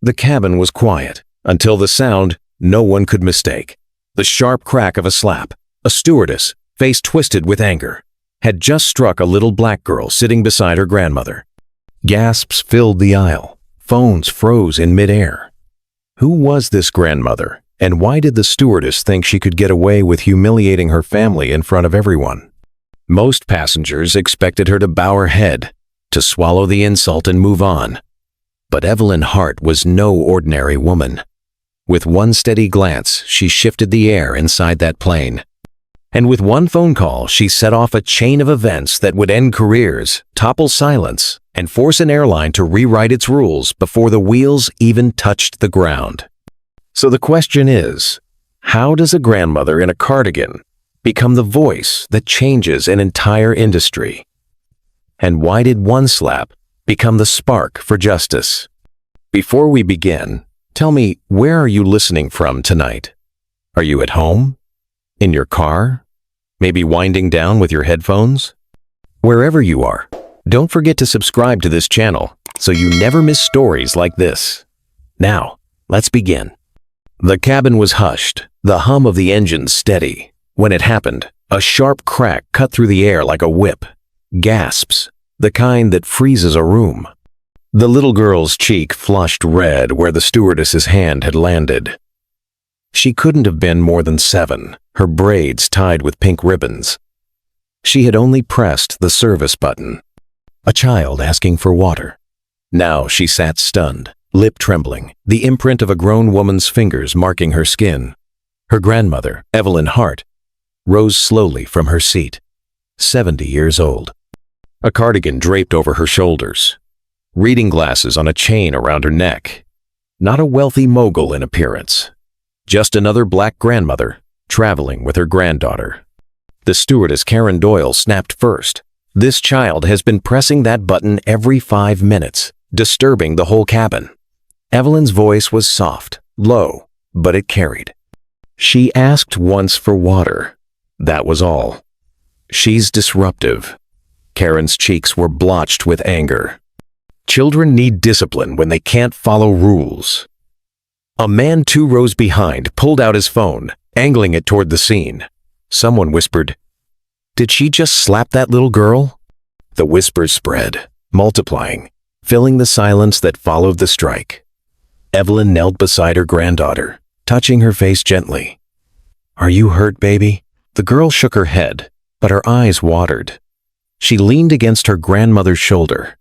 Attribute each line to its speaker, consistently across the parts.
Speaker 1: The cabin was quiet until the sound no one could mistake. The sharp crack of a slap. A stewardess, face twisted with anger, had just struck a little black girl sitting beside her grandmother. Gasps filled the aisle. Phones froze in midair. Who was this grandmother, and why did the stewardess think she could get away with humiliating her family in front of everyone? Most passengers expected her to bow her head, to swallow the insult and move on. But Evelyn Hart was no ordinary woman. With one steady glance, she shifted the air inside that plane. And with one phone call, she set off a chain of events that would end careers, topple silence, and force an airline to rewrite its rules before the wheels even touched the ground. So the question is, how does a grandmother in a cardigan become the voice that changes an entire industry? And why did one slap become the spark for justice? Before we begin, tell me, where are you listening from tonight? Are you at home? In your car? Maybe winding down with your headphones? Wherever you are, don't forget to subscribe to this channel so you never miss stories like this. Now, let's begin. The cabin was hushed, the hum of the engine steady. When it happened, a sharp crack cut through the air like a whip. Gasps, the kind that freezes a room. The little girl's cheek flushed red where the stewardess's hand had landed. She couldn't have been more than 7, her braids tied with pink ribbons. She had only pressed the service button. A child asking for water. Now she sat stunned, lip trembling, the imprint of a grown woman's fingers marking her skin. Her grandmother, Evelyn Hart, rose slowly from her seat, 70 years old. A cardigan draped over her shoulders, reading glasses on a chain around her neck. Not a wealthy mogul in appearance. Just another black grandmother traveling with her granddaughter. The stewardess Karen Doyle snapped first. This child has been pressing that button every 5 minutes, disturbing the whole cabin. Evelyn's voice was soft, low, but it carried. She asked once for water. That was all. She's disruptive. Karen's cheeks were blotched with anger. Children need discipline when they can't follow rules. A man 2 rows behind pulled out his phone, angling it toward the scene. Someone whispered, "Did she just slap that little girl?" The whispers spread, multiplying, filling the silence that followed the strike. Evelyn knelt beside her granddaughter, touching her face gently. "Are you hurt, baby?" The girl shook her head, but her eyes watered. She leaned against her grandmother's shoulder.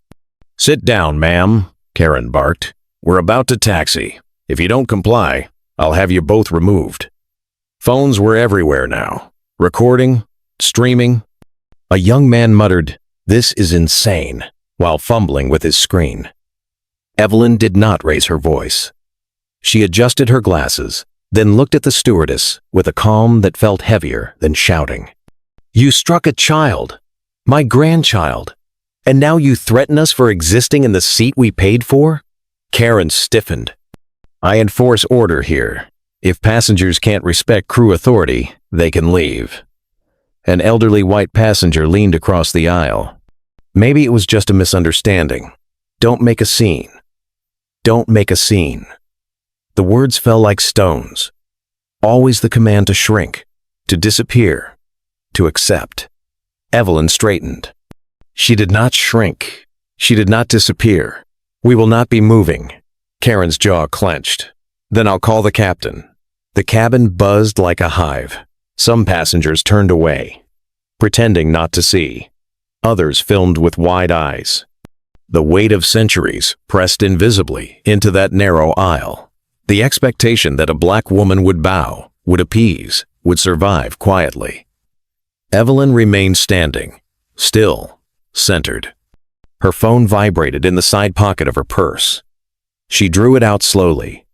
Speaker 1: "Sit down, ma'am," Karen barked. "We're about to taxi. If you don't comply, I'll have you both removed." Phones were everywhere now. Recording, streaming. A young man muttered, "This is insane," while fumbling with his screen. Evelyn did not raise her voice. She adjusted her glasses, then looked at the stewardess with a calm that felt heavier than shouting. "You struck a child, my grandchild, and now you threaten us for existing in the seat we paid for?" Karen stiffened. "I enforce order here. If passengers can't respect crew authority, they can leave." An elderly white passenger leaned across the aisle. "Maybe it was just a misunderstanding. Don't make a scene. Don't make a scene." The words fell like stones. Always the command to shrink, to disappear, to accept. Evelyn straightened. She did not shrink. She did not disappear. "We will not be moving." Karen's jaw clenched. "Then I'll call the captain." The cabin buzzed like a hive. Some passengers turned away, pretending not to see. Others filmed with wide eyes. The weight of centuries pressed invisibly into that narrow aisle. The expectation that a black woman would bow, would appease, would survive quietly. Evelyn remained standing, still, centered. Her phone vibrated in the side pocket of her purse. She drew it out slowly.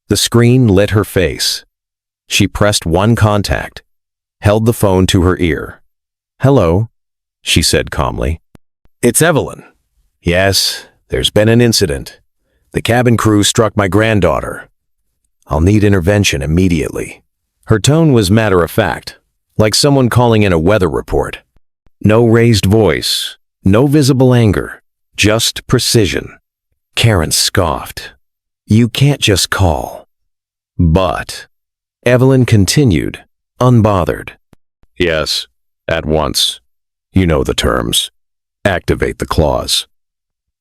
Speaker 1: The screen lit her face. She pressed one contact, held the phone to her ear. "Hello," she said calmly. "It's Evelyn." "Yes, there's been an incident. The cabin crew struck my granddaughter. I'll need intervention immediately." Her tone was matter-of-fact, like someone calling in a weather report. No raised voice, no visible anger, just precision. Karen scoffed. You can't just call. But Evelyn continued, unbothered. Yes, at once. You know the terms. Activate the clause.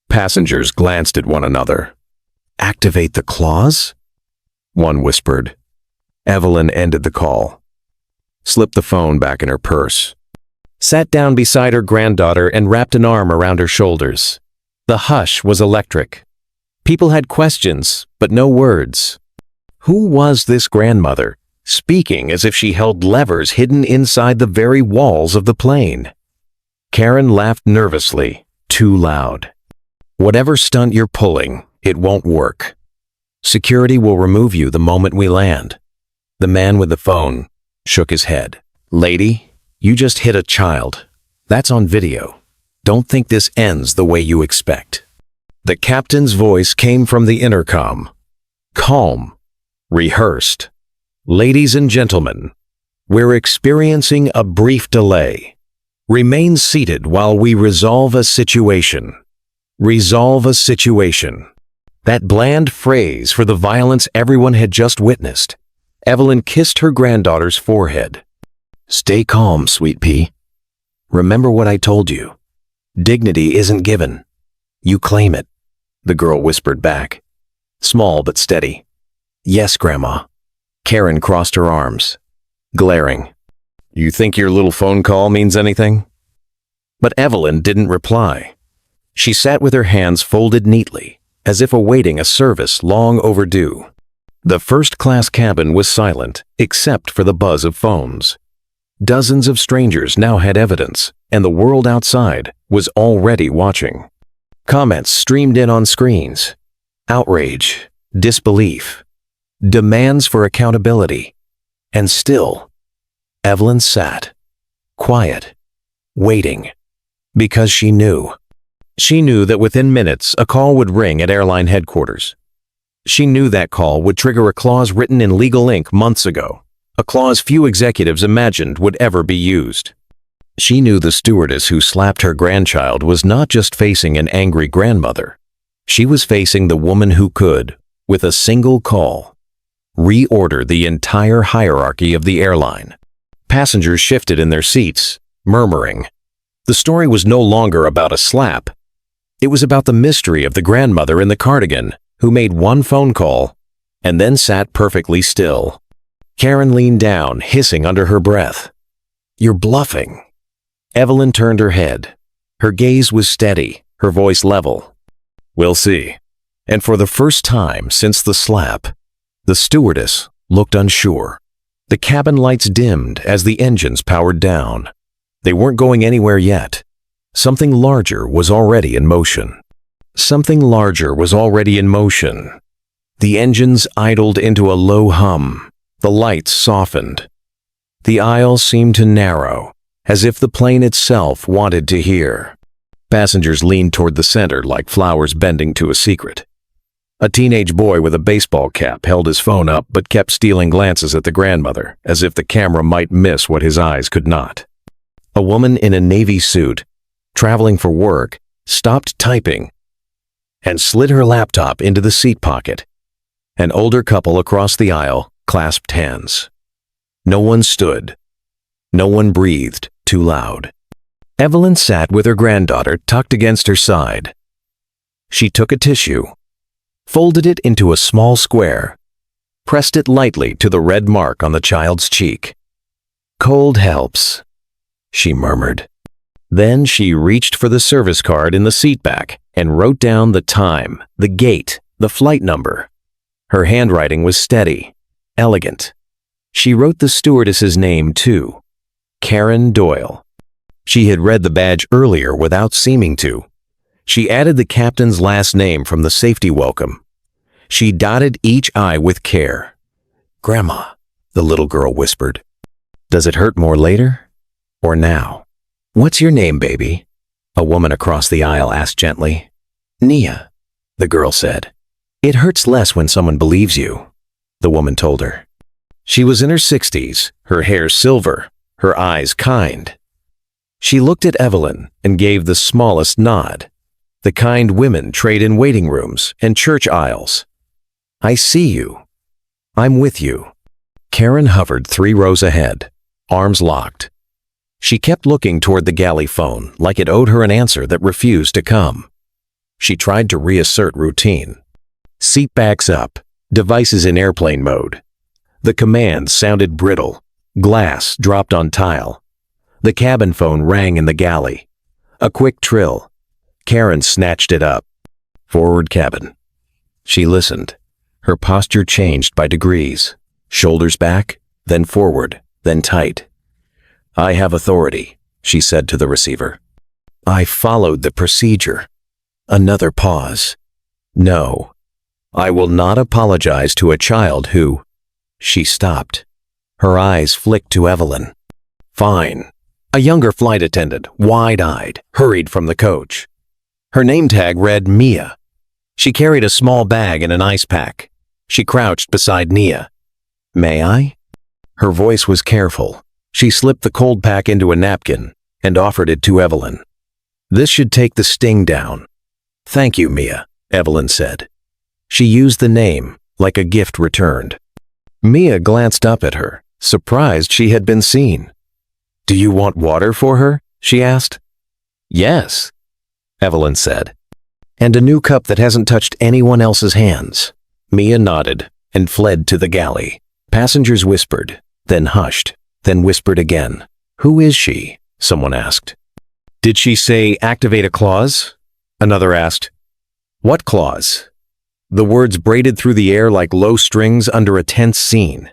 Speaker 1: Passengers glanced at one another. Activate the clause? One whispered. Evelyn ended the call, slipped the phone back in her purse, sat down beside her granddaughter and wrapped an arm around her shoulders. The hush was electric. People had questions, but no words. Who was this grandmother, speaking as if she held levers hidden inside the very walls of the plane? Karen laughed nervously, too loud. Whatever stunt you're pulling, it won't work. Security will remove you the moment we land. The man with the phone shook his head. Lady, you just hit a child. That's on video. Don't think this ends the way you expect. The captain's voice came from the intercom. Calm. Rehearsed. Ladies and gentlemen, we're experiencing a brief delay. Remain seated while we resolve a situation. Resolve a situation. That bland phrase for the violence everyone had just witnessed. Evelyn kissed her granddaughter's forehead. Stay calm, sweet pea. Remember what I told you. Dignity isn't given. You claim it, the girl whispered back. Small but steady. Yes, Grandma. Karen crossed her arms, glaring. You think your little phone call means anything? But Evelyn didn't reply. She sat with her hands folded neatly, as if awaiting a service long overdue. The first-class cabin was silent, except for the buzz of phones. Dozens of strangers now had evidence, and the world outside was already watching. Comments streamed in on screens. Outrage, disbelief, demands for accountability. And still, Evelyn sat, quiet, waiting, because she knew. She knew that within minutes a call would ring at airline headquarters. She knew that call would trigger a clause written in legal ink months ago, a clause few executives imagined would ever be used. She knew the stewardess who slapped her grandchild was not just facing an angry grandmother. She was facing the woman who could, with a single call, reorder the entire hierarchy of the airline. Passengers shifted in their seats, murmuring. The story was no longer about a slap. It was about the mystery of the grandmother in the cardigan who made one phone call and then sat perfectly still. Karen leaned down, hissing under her breath. You're bluffing. Evelyn turned her head. Her gaze was steady, her voice level. We'll see. And for the first time since the slap, the stewardess looked unsure. The cabin lights dimmed as the engines powered down. They weren't going anywhere yet. Something larger was already in motion. Something larger was already in motion. The engines idled into a low hum. The lights softened. The aisle seemed to narrow, as if the plane itself wanted to hear. Passengers leaned toward the center like flowers bending to a secret. A teenage boy with a baseball cap held his phone up but kept stealing glances at the grandmother, as if the camera might miss what his eyes could not. A woman in a navy suit, traveling for work, stopped typing and slid her laptop into the seat pocket. An older couple across the aisle clasped hands. No one stood. No one breathed too loud. Evelyn sat with her granddaughter tucked against her side. She took a tissue, folded it into a small square, pressed it lightly to the red mark on the child's cheek. Cold helps, she murmured. Then she reached for the service card in the seat back and wrote down the time, the gate, the flight number. Her handwriting was steady, elegant. She wrote the stewardess's name too, Karen Doyle. She had read the badge earlier without seeming to. She added the captain's last name from the safety welcome. She dotted each I with care. Grandma, the little girl whispered. Does it hurt more later or now? What's your name, baby? A woman across the aisle asked gently. Nia, the girl said. It hurts less when someone believes you, the woman told her. She was in her 60s, her hair silver, her eyes kind. She looked at Evelyn and gave the smallest nod, the kind women trade in waiting rooms and church aisles. I see you. I'm with you. Karen hovered 3 rows ahead, arms locked. She kept looking toward the galley phone like it owed her an answer that refused to come. She tried to reassert routine. Seat backs up, devices in airplane mode. The commands sounded brittle. Glass dropped on tile. The cabin phone rang in the galley. A quick trill. Karen snatched it up. Forward cabin. She listened. Her posture changed by degrees. Shoulders back, then forward, then tight. I have authority, she said to the receiver. I followed the procedure. Another pause. No. I will not apologize to a child who... She stopped. Her eyes flicked to Evelyn. Fine. A younger flight attendant, wide-eyed, hurried from the coach. Her name tag read Mia. She carried a small bag and an ice pack. She crouched beside Nia. May I? Her voice was careful. She slipped the cold pack into a napkin and offered it to Evelyn. This should take the sting down. Thank you, Mia, Evelyn said. She used the name like a gift returned. Mia glanced up at her, surprised she had been seen. Do you want water for her? She asked. Yes, Evelyn said. And a new cup that hasn't touched anyone else's hands. Mia nodded and fled to the galley. Passengers whispered, then hushed, then whispered again. Who is she? Someone asked. Did she say activate a clause? Another asked. What clause? The words braided through the air like low strings under a tense scene.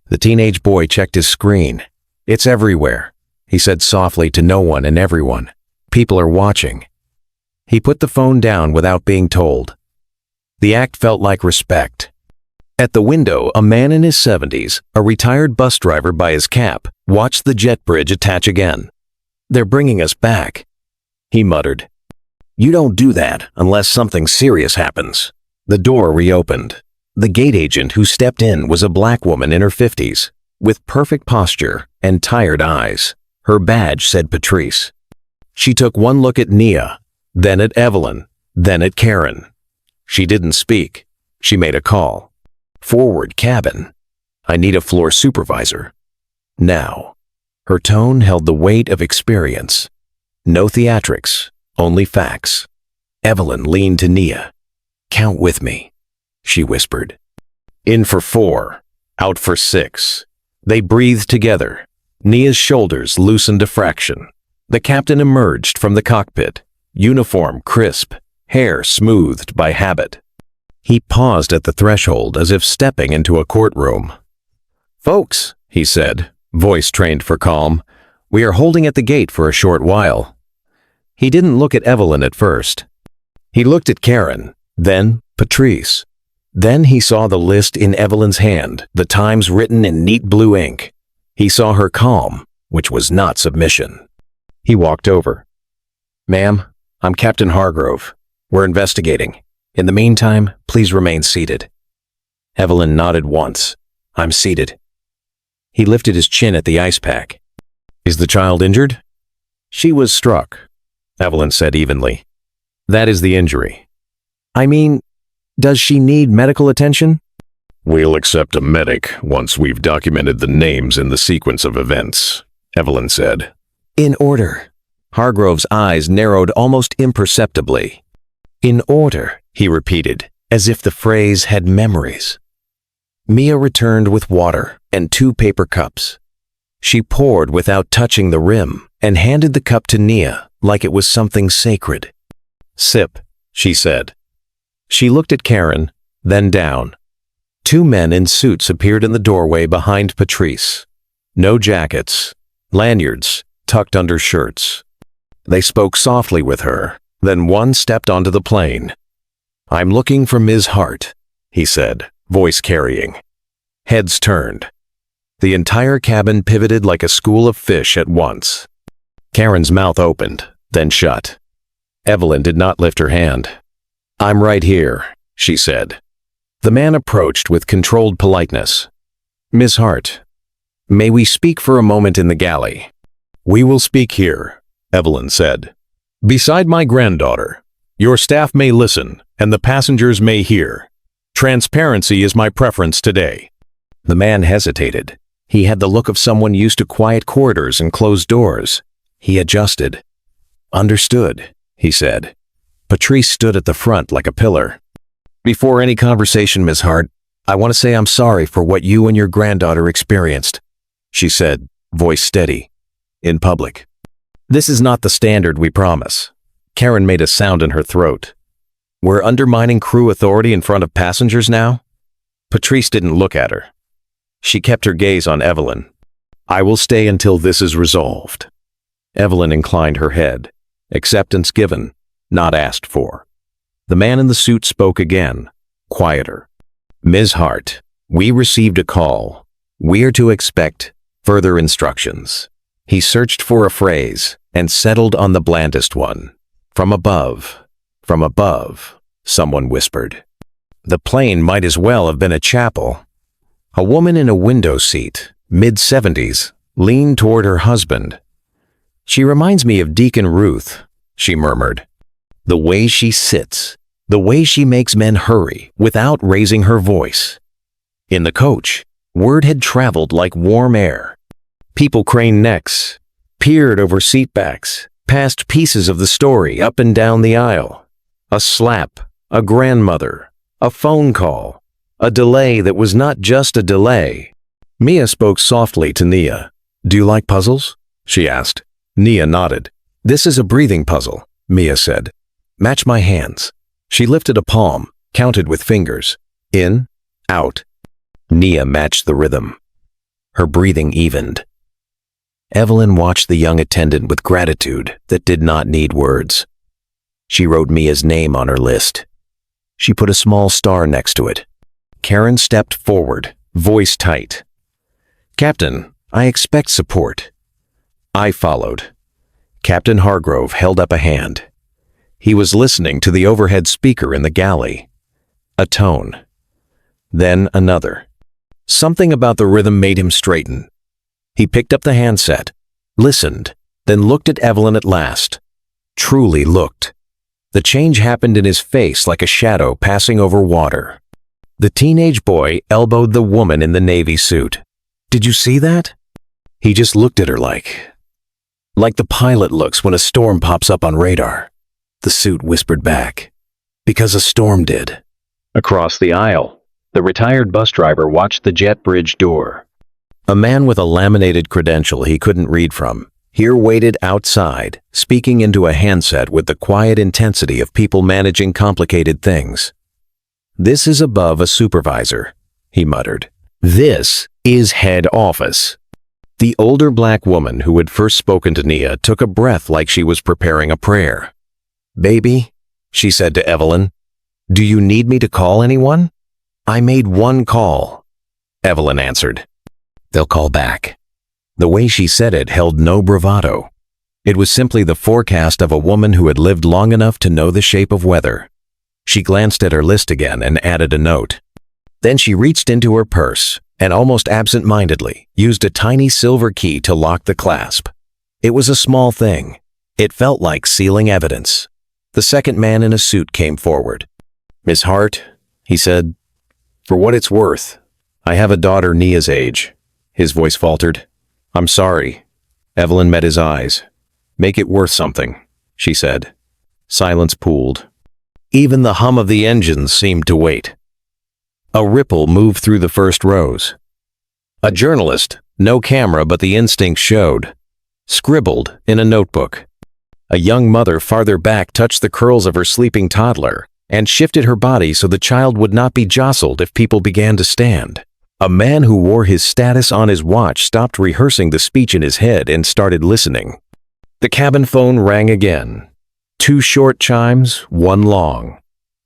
Speaker 1: The teenage boy checked his screen. It's everywhere, he said softly to no one and everyone. People are watching. He put the phone down without being told. The act felt like respect. At the window, a man in his 70s, a retired bus driver by his cap, watched the jet bridge attach again. They're bringing us back, he muttered. You don't do that unless something serious happens. The door reopened. The gate agent who stepped in was a black woman in her 50s, with perfect posture and tired eyes. Her badge said Patrice. She took one look at Nia, then at Evelyn, then at Karen. She didn't speak. She made a call. Forward cabin. I need a floor supervisor. Now. Her tone held the weight of experience. No theatrics, only facts. Evelyn leaned to Nia. Count with me, she whispered. In for 4, out for 6. They breathed together. Nia's shoulders loosened a fraction. The captain emerged from the cockpit, uniform crisp, hair smoothed by habit. He paused at the threshold as if stepping into a courtroom. Folks, he said, voice trained for calm, we are holding at the gate for a short while. He didn't look at Evelyn at first. He looked at Karen, then Patrice. Then he saw the list in Evelyn's hand, the times written in neat blue ink. He saw her calm, which was not submission. He walked over. Ma'am, I'm Captain Hargrove. We're investigating. In the meantime, please remain seated. Evelyn nodded once. I'm seated. He lifted his chin at the ice pack. Is the child injured? She was struck, Evelyn said evenly. That is the injury. I mean, does she need medical attention? We'll accept a medic once we've documented the names in the sequence of events, Evelyn said. In order. Hargrove's eyes narrowed almost imperceptibly. In order, he repeated, as if the phrase had memories. Mia returned with water and 2 paper cups. She poured without touching the rim and handed the cup to Nia like it was something sacred. Sip, she said. She looked at Karen, then down. 2 men in suits appeared in the doorway behind Patrice. No jackets, lanyards tucked under shirts. They spoke softly with her, then one stepped onto the plane. I'm looking for Ms. Hart, he said, voice carrying. Heads turned. The entire cabin pivoted like a school of fish at once. Karen's mouth opened, then shut. Evelyn did not lift her hand. I'm right here, she said. The man approached with controlled politeness. Ms. Hart, may we speak for a moment in the galley? We will speak here, Evelyn said. Beside my granddaughter. Your staff may listen, and the passengers may hear. Transparency is my preference today." The man hesitated. He had the look of someone used to quiet corridors and closed doors. He adjusted. "Understood," he said. Patrice stood at the front like a pillar. "Before any conversation, Miss Hart, I want to say I'm sorry for what you and your granddaughter experienced," she said, voice steady, "in public. This is not the standard we promise." Karen made a sound in her throat. "We're undermining crew authority in front of passengers now?" Patrice didn't look at her. She kept her gaze on Evelyn. "I will stay until this is resolved." Evelyn inclined her head. Acceptance given, not asked for. The man in the suit spoke again, quieter. "Ms. Hart, we received a call. We are to expect further instructions." He searched for a phrase and settled on the blandest one. "From above, from above," someone whispered. The plane might as well have been a chapel. A woman in a window seat, mid-70s, leaned toward her husband. "She reminds me of Deacon Ruth," she murmured. "The way she sits, the way she makes men hurry without raising her voice." In the coach, word had traveled like warm air. People craned necks, peered over seatbacks, passed pieces of the story up and down the aisle. A slap, a grandmother, a phone call, a delay that was not just a delay. Mia spoke softly to Nia. "Do you like puzzles?" she asked. Nia nodded. "This is a breathing puzzle," Mia said. "Match my hands." She lifted a palm, counted with fingers. In, out. Nia matched the rhythm. Her breathing evened. Evelyn watched the young attendant with gratitude that did not need words. She wrote Mia's name on her list. She put a small star next to it. Karen stepped forward, voice tight. "Captain, I expect support." I followed. Captain Hargrove held up a hand. He was listening to the overhead speaker in the galley. A tone. Then another. Something about the rhythm made him straighten. He picked up the handset, listened, then looked at Evelyn at last. Truly looked. The change happened in his face like a shadow passing over water. The teenage boy elbowed the woman in the navy suit. "Did you see that?" He just looked at her like the pilot looks when a storm pops up on radar. The suit whispered back. "Because a storm did." Across the aisle, the retired bus driver watched the jet bridge door. A man with a laminated credential he couldn't read from here waited outside, speaking into a handset with the quiet intensity of people managing complicated things. "This is above a supervisor," he muttered. "This is head office." The older black woman who had first spoken to Nia took a breath like she was preparing a prayer. "Baby," she said to Evelyn, "do you need me to call anyone?" "I made one call," Evelyn answered. "They'll call back." The way she said it held no bravado. It was simply the forecast of a woman who had lived long enough to know the shape of weather. She glanced at her list again and added a note. Then she reached into her purse and almost absent-mindedly used a tiny silver key to lock the clasp. It was a small thing. It felt like sealing evidence. The second man in a suit came forward. "Miss Hart," he said, "for what it's worth, I have a daughter Nia's age." His voice faltered. "I'm sorry." Evelyn met his eyes. "Make it worth something," she said. Silence pooled. Even the hum of the engines seemed to wait. A ripple moved through the first rows. A journalist, no camera but the instinct showed, scribbled in a notebook. A young mother farther back touched the curls of her sleeping toddler and shifted her body so the child would not be jostled if people began to stand. A man who wore his status on his watch stopped rehearsing the speech in his head and started listening. The cabin phone rang again. 2 short chimes, 1 long.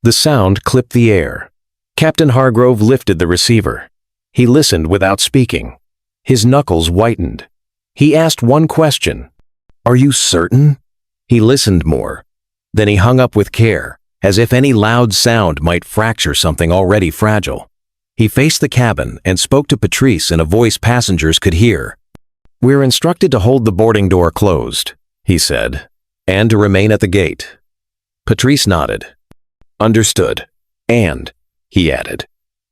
Speaker 1: The sound clipped the air. Captain Hargrove lifted the receiver. He listened without speaking. His knuckles whitened. He asked one question. "Are you certain?" He listened more. Then he hung up with care, as if any loud sound might fracture something already fragile. He faced the cabin and spoke to Patrice in a voice passengers could hear. "We're instructed to hold the boarding door closed," he said, "and to remain at the gate." Patrice nodded. "Understood. And," he added,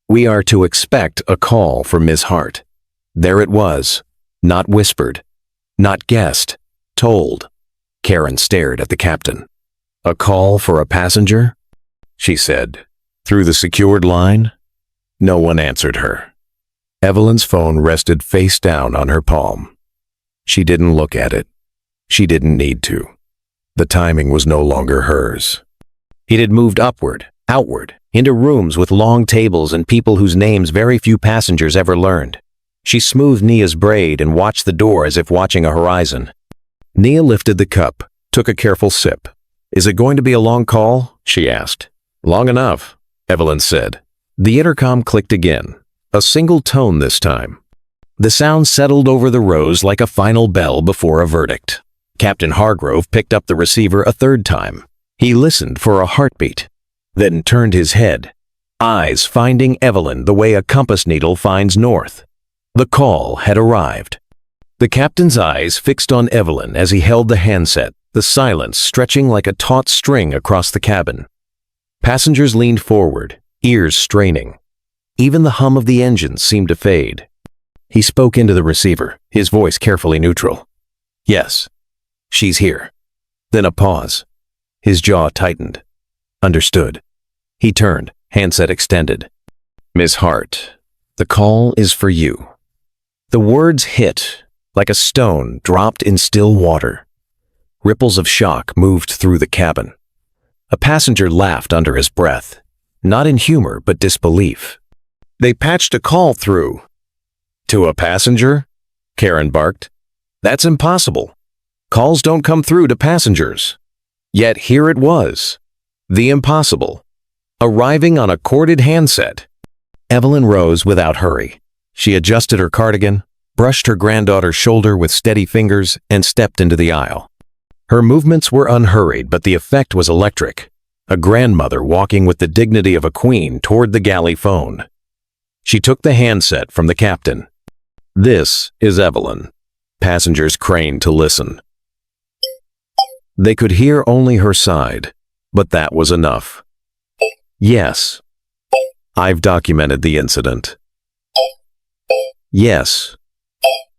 Speaker 1: We are to expect a call from Miss Hart. There it was, not whispered, not guessed, told. Karen stared at the captain. A call for a passenger? She said. Through the secured line? No one answered her. Evelyn's phone rested face down on her palm. She didn't look at it. She didn't need to. The timing was no longer hers. It had moved upward, outward, into rooms with long tables and people whose names very few passengers ever learned. She smoothed Nia's braid and watched the door as if watching a horizon. Nia lifted the cup, took a careful sip. Is it going to be a long call? She asked. Long enough, Evelyn said. The intercom clicked again, a single tone this time. The sound settled over the rows like a final bell before a verdict. Captain Hargrove picked up the receiver a third time. He listened for a heartbeat, then turned his head, eyes finding Evelyn the way a compass needle finds north. The call had arrived. The captain's eyes fixed on Evelyn as he held the handset, the silence stretching like a taut string across the cabin. Passengers leaned forward, ears straining. Even the hum of the engines seemed to fade. He spoke into the receiver, his voice carefully neutral. Yes, she's here. Then a pause. His jaw tightened. Understood. He turned, handset extended. Miss Hart, the call is for you. The words hit, like a stone dropped in still water. Ripples of shock moved through the cabin. A passenger laughed under his breath, not in humor but disbelief. They patched a call through. To a passenger? Karen barked. That's impossible. Calls don't come through to passengers. Yet here it was. The impossible. Arriving on a corded handset. Evelyn rose without hurry. She adjusted her cardigan, brushed her granddaughter's shoulder with steady fingers, and stepped into the aisle. Her movements were unhurried, but the effect was electric. A grandmother walking with the dignity of a queen toward the galley phone. She took the handset from the captain. This is Evelyn. Passengers craned to listen. They could hear only her side, but that was enough. Yes. I've documented the incident. Yes.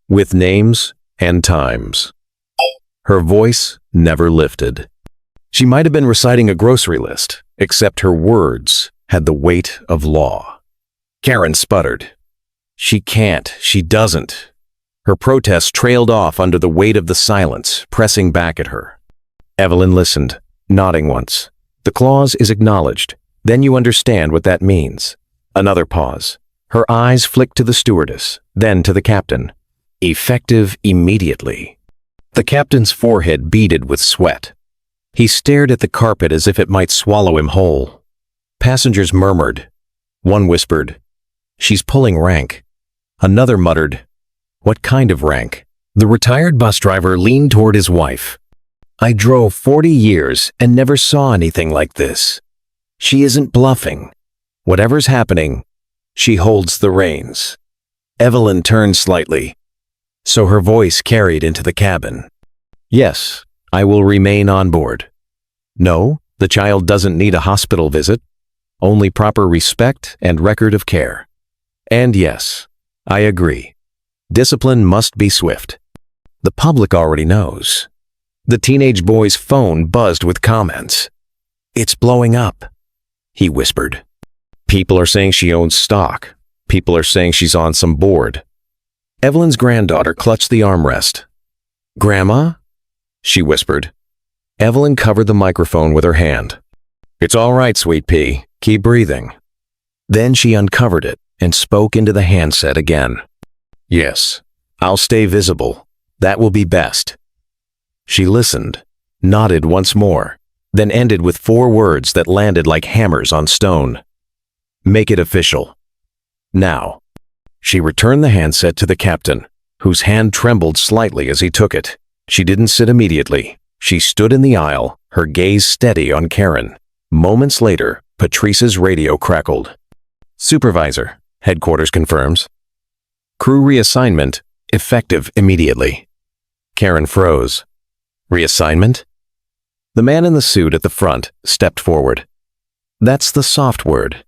Speaker 1: With names and times. Her voice never lifted. She might have been reciting a grocery list, except her words had the weight of law. Karen sputtered. She can't. She doesn't. Her protest trailed off under the weight of the silence, pressing back at her. Evelyn listened, nodding once. The clause is acknowledged. Then you understand what that means. Another pause. Her eyes flicked to the stewardess, then to the captain. Effective immediately. The captain's forehead beaded with sweat. He stared at the carpet as if it might swallow him whole. Passengers murmured. One whispered, "She's pulling rank." Another muttered, "What kind of rank?" The retired bus driver leaned toward his wife. "I drove 40 years and never saw anything like this. She isn't bluffing. Whatever's happening, she holds the reins." Evelyn turned slightly, so her voice carried into the cabin. "Yes, I will remain on board. No, the child doesn't need a hospital visit, only proper respect and record of care. And yes, I agree. Discipline must be swift. The public already knows." The teenage boy's phone buzzed with comments. "It's blowing up," he whispered. "People are saying she owns stock. People are saying she's on some board." Evelyn's granddaughter clutched the armrest. "Grandma?" she whispered. Evelyn covered the microphone with her hand. "It's all right, sweet pea. Keep breathing." Then she uncovered it and spoke into the handset again. "Yes, I'll stay visible. That will be best." She listened, nodded once more, then ended with 4 words that landed like hammers on stone. "Make it official. Now." She returned the handset to the captain, whose hand trembled slightly as he took it. She didn't sit immediately. She stood in the aisle, her gaze steady on Karen. Moments later, Patrice's radio crackled. "Supervisor, headquarters confirms. Crew reassignment, effective immediately." Karen froze. "Reassignment?" The man in the suit at the front stepped forward. "That's the soft word,"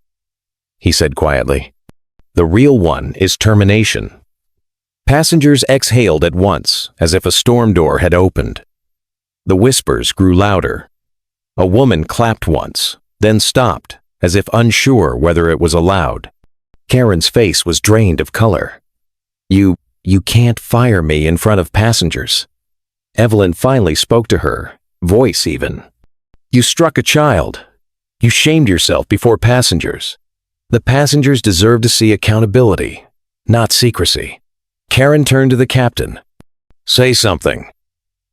Speaker 1: he said quietly. The real one is termination. Passengers exhaled at once, as if a storm door had opened. The whispers grew louder. A woman clapped once, then stopped, as if unsure whether it was allowed. Karen's face was drained of color. You can't fire me in front of passengers." Evelyn finally spoke to her, voice even. "You struck a child. You shamed yourself before passengers. The passengers deserve to see accountability, not secrecy." Karen turned to the captain. "Say something."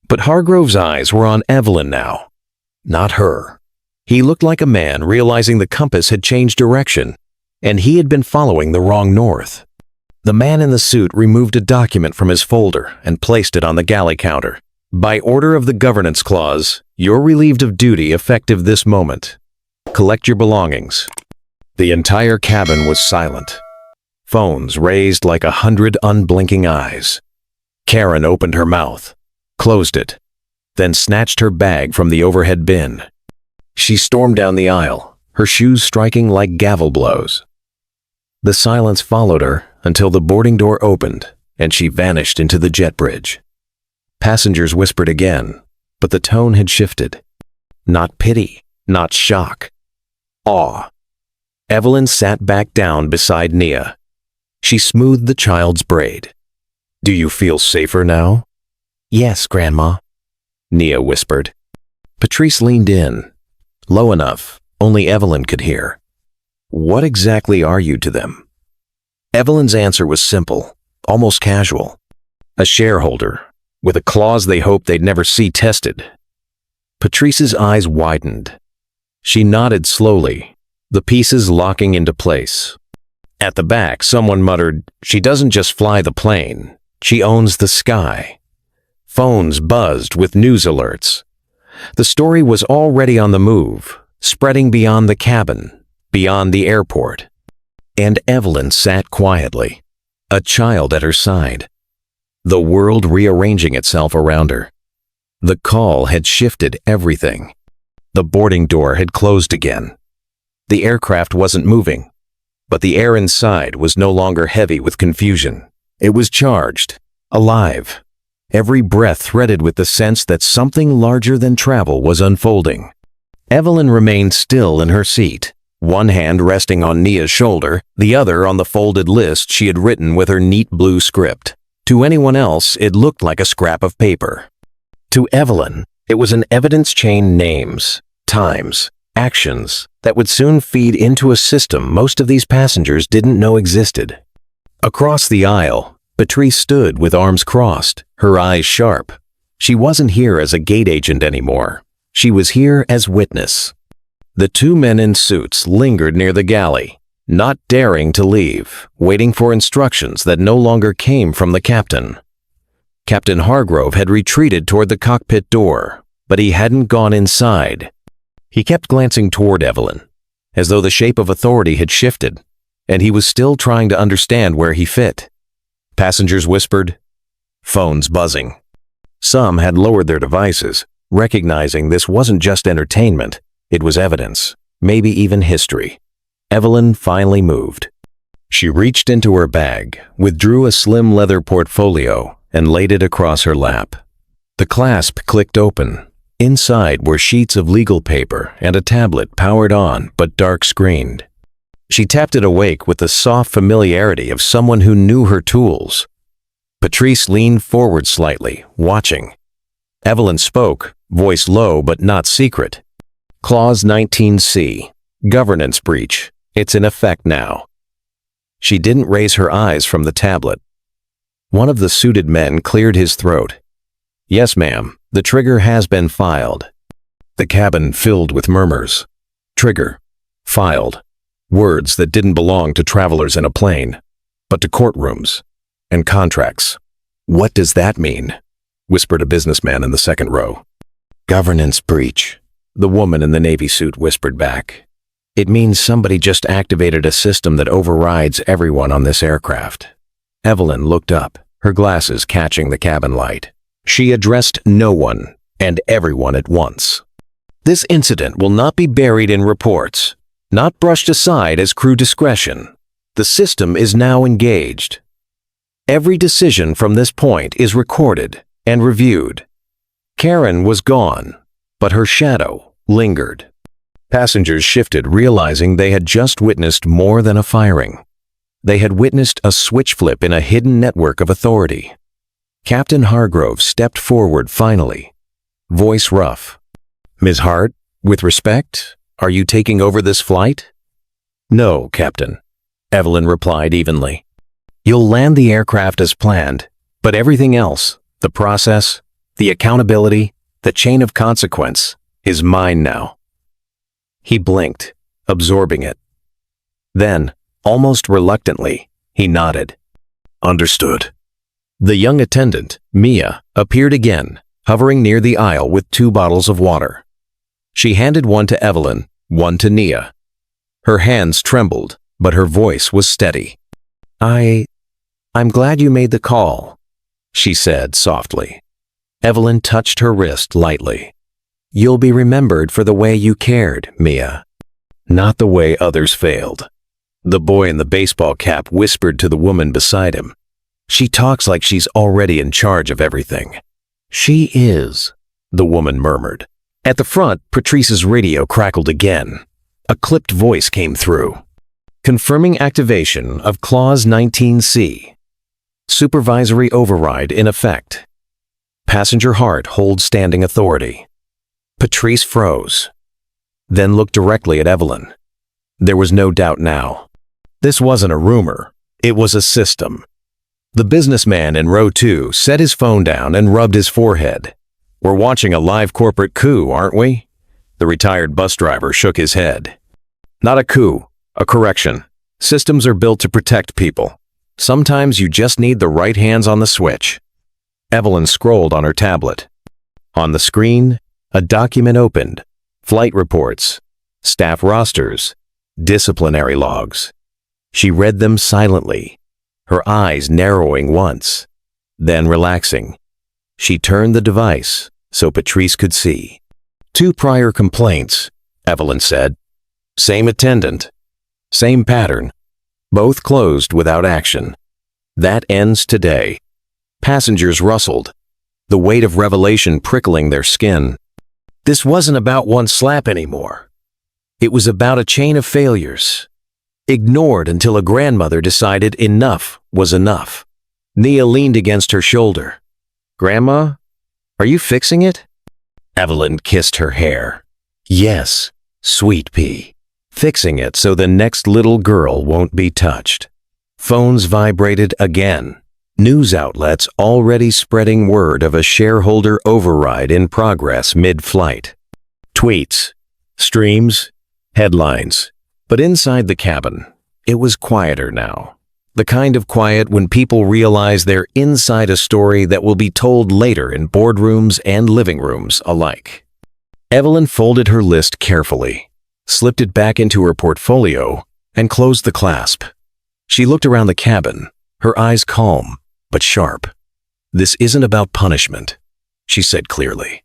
Speaker 1: But Hargrove's eyes were on Evelyn now, not her. He looked like a man realizing the compass had changed direction, and he had been following the wrong north. The man in the suit removed a document from his folder and placed it on the galley counter. "By order of the governance clause, you're relieved of duty effective this moment. Collect your belongings." The entire cabin was silent. Phones raised like 100 unblinking eyes. Karen opened her mouth, closed it, then snatched her bag from the overhead bin. She stormed down the aisle, her shoes striking like gavel blows. The silence followed her until the boarding door opened and she vanished into the jet bridge. Passengers whispered again, but the tone had shifted. Not pity, not shock. Awe. Evelyn sat back down beside Nia. She smoothed the child's braid. "Do you feel safer now?" "Yes, Grandma," Nia whispered. Patrice leaned in, low enough only Evelyn could hear. "What exactly are you to them?" Evelyn's answer was simple, almost casual. "A shareholder, with a clause they hoped they'd never see tested." Patrice's eyes widened. She nodded slowly, the pieces locking into place. At the back, someone muttered, "She doesn't just fly the plane, she owns the sky." Phones buzzed with news alerts. The story was already on the move, spreading beyond the cabin, beyond the airport. And Evelyn sat quietly, a child at her side, the world rearranging itself around her. The call had shifted everything. The boarding door had closed again. The aircraft wasn't moving, but the air inside was no longer heavy with confusion. It was charged, alive, every breath threaded with the sense that something larger than travel was unfolding. Evelyn remained still in her seat, one hand resting on Nia's shoulder, the other on the folded list she had written with her neat blue script. To anyone else, it looked like a scrap of paper. To Evelyn, it was an evidence chain: names, times, actions that would soon feed into a system most of these passengers didn't know existed. Across the aisle, Patrice stood with arms crossed, her eyes sharp. She wasn't here as a gate agent anymore. She was here as witness. The two men in suits lingered near the galley, not daring to leave, waiting for instructions that no longer came from the captain. Captain Hargrove had retreated toward the cockpit door, but he hadn't gone inside. He kept glancing toward Evelyn, as though the shape of authority had shifted, and he was still trying to understand where he fit. Passengers whispered, phones buzzing. Some had lowered their devices, recognizing this wasn't just entertainment, it was evidence, maybe even history. Evelyn finally moved. She reached into her bag, withdrew a slim leather portfolio, and laid it across her lap. The clasp clicked open. Inside were sheets of legal paper and a tablet powered on but dark-screened. She tapped it awake with the soft familiarity of someone who knew her tools. Patrice leaned forward slightly, watching. Evelyn spoke, voice low but not secret. Clause 19C, governance breach. It's in effect now. She didn't raise her eyes from the tablet. One of the suited men cleared his throat. Yes, ma'am, the trigger has been filed. The cabin filled with murmurs. Trigger. Filed. Words that didn't belong to travelers in a plane, but to courtrooms and contracts. What does that mean? Whispered a businessman in the second row. Governance breach, the woman in the navy suit whispered back. It means somebody just activated a system that overrides everyone on this aircraft. Evelyn looked up, her glasses catching the cabin light. She addressed no one and everyone at once. This incident will not be buried in reports, not brushed aside as crew discretion. The system is now engaged. Every decision from this point is recorded and reviewed. Karen was gone, but her shadow lingered. Passengers shifted, realizing they had just witnessed more than a firing. They had witnessed a switch flip in a hidden network of authority. Captain Hargrove stepped forward finally, voice rough. "Ms. Hart, with respect, are you taking over this flight?" "No, Captain," Evelyn replied evenly. "You'll land the aircraft as planned, but everything else, the process, the accountability, the chain of consequence, is mine now." He blinked, absorbing it. Then, almost reluctantly, he nodded. "Understood." The young attendant, Mia, appeared again, hovering near the aisle with 2 bottles of water. She handed one to Evelyn, one to Nia. Her hands trembled, but her voice was steady. I'm glad you made the call," she said softly. Evelyn touched her wrist lightly. "You'll be remembered for the way you cared, Mia, not the way others failed." The boy in the baseball cap whispered to the woman beside him. "She talks like she's already in charge of everything." "She is," the woman murmured. At the front, Patrice's radio crackled again. A clipped voice came through. "Confirming activation of Clause 19C. Supervisory override in effect. Passenger Hart holds standing authority." Patrice froze, then looked directly at Evelyn. There was no doubt now. This wasn't a rumor, it was a system. The businessman in row 2 set his phone down and rubbed his forehead. "We're watching a live corporate coup, aren't we?" The retired bus driver shook his head. "Not a coup, a correction. Systems are built to protect people. Sometimes you just need the right hands on the switch." Evelyn scrolled on her tablet. On the screen, a document opened. Flight reports, staff rosters, disciplinary logs. She read them silently, her eyes narrowing once, then relaxing. She turned the device so Patrice could see. 2 prior complaints, Evelyn said. Same attendant, same pattern, both closed without action. That ends today. Passengers rustled, the weight of revelation prickling their skin. This wasn't about one slap anymore. It was about a chain of failures, ignored until a grandmother decided enough was enough. Nia leaned against her shoulder. "Grandma, are you fixing it?" Evelyn kissed her hair. "Yes, sweet pea. Fixing it so the next little girl won't be touched." Phones vibrated again. News outlets already spreading word of a shareholder override in progress mid-flight. Tweets, streams, headlines. But inside the cabin, it was quieter now. The kind of quiet when people realize they're inside a story that will be told later in boardrooms and living rooms alike. Evelyn folded her list carefully, slipped it back into her portfolio, and closed the clasp. She looked around the cabin, her eyes calm but sharp. "This isn't about punishment," she said clearly.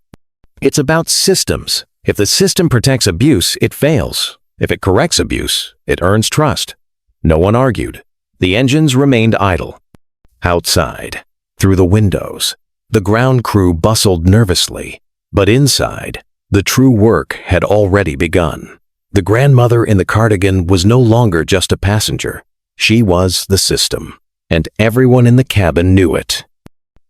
Speaker 1: "It's about systems. If the system protects abuse, it fails. If it corrects abuse, it earns trust." No one argued. The engines remained idle. Outside, through the windows, the ground crew bustled nervously, but inside, the true work had already begun. The grandmother in the cardigan was no longer just a passenger. She was the system, and everyone in the cabin knew it.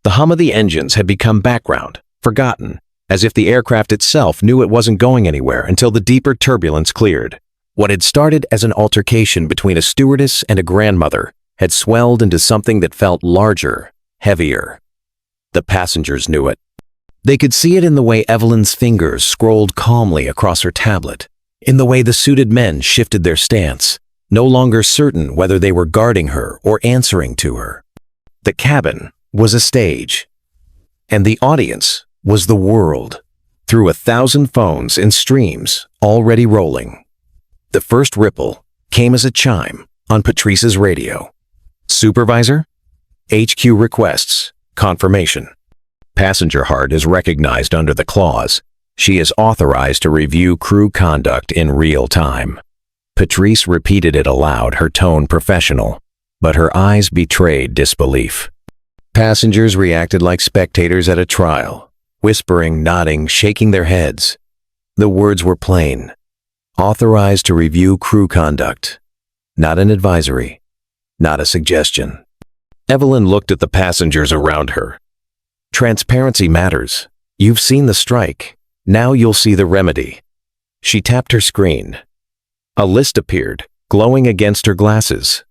Speaker 1: The hum of the engines had become background, forgotten, as if the aircraft itself knew it wasn't going anywhere until the deeper turbulence cleared. What had started as an altercation between a stewardess and a grandmother had swelled into something that felt larger, heavier. The passengers knew it. They could see it in the way Evelyn's fingers scrolled calmly across her tablet, in the way the suited men shifted their stance, no longer certain whether they were guarding her or answering to her. The cabin was a stage, and the audience was the world, through 1,000 phones and streams already rolling. The first ripple came as a chime on Patrice's radio. "Supervisor? HQ requests confirmation. Passenger Hart is recognized under the clause. She is authorized to review crew conduct in real time." Patrice repeated it aloud, her tone professional, but her eyes betrayed disbelief. Passengers reacted like spectators at a trial, whispering, nodding, shaking their heads. The words were plain. Authorized to review crew conduct. Not an advisory. Not a suggestion. Evelyn looked at the passengers around her. Transparency matters. You've seen the strike. Now you'll see the remedy. She tapped her screen. A list appeared, glowing against her glasses.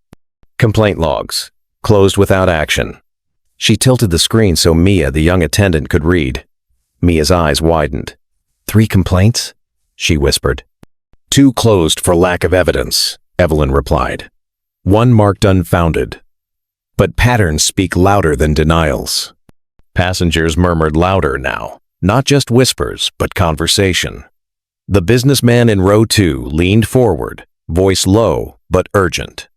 Speaker 1: Complaint logs. Closed without action. She tilted the screen so Mia, the young attendant, could read. Mia's eyes widened. 3 complaints? She whispered. 2 closed for lack of evidence, Evelyn replied. 1 marked unfounded. But patterns speak louder than denials. Passengers murmured louder now, not just whispers, but conversation. The businessman in row 2 leaned forward, voice low but urgent.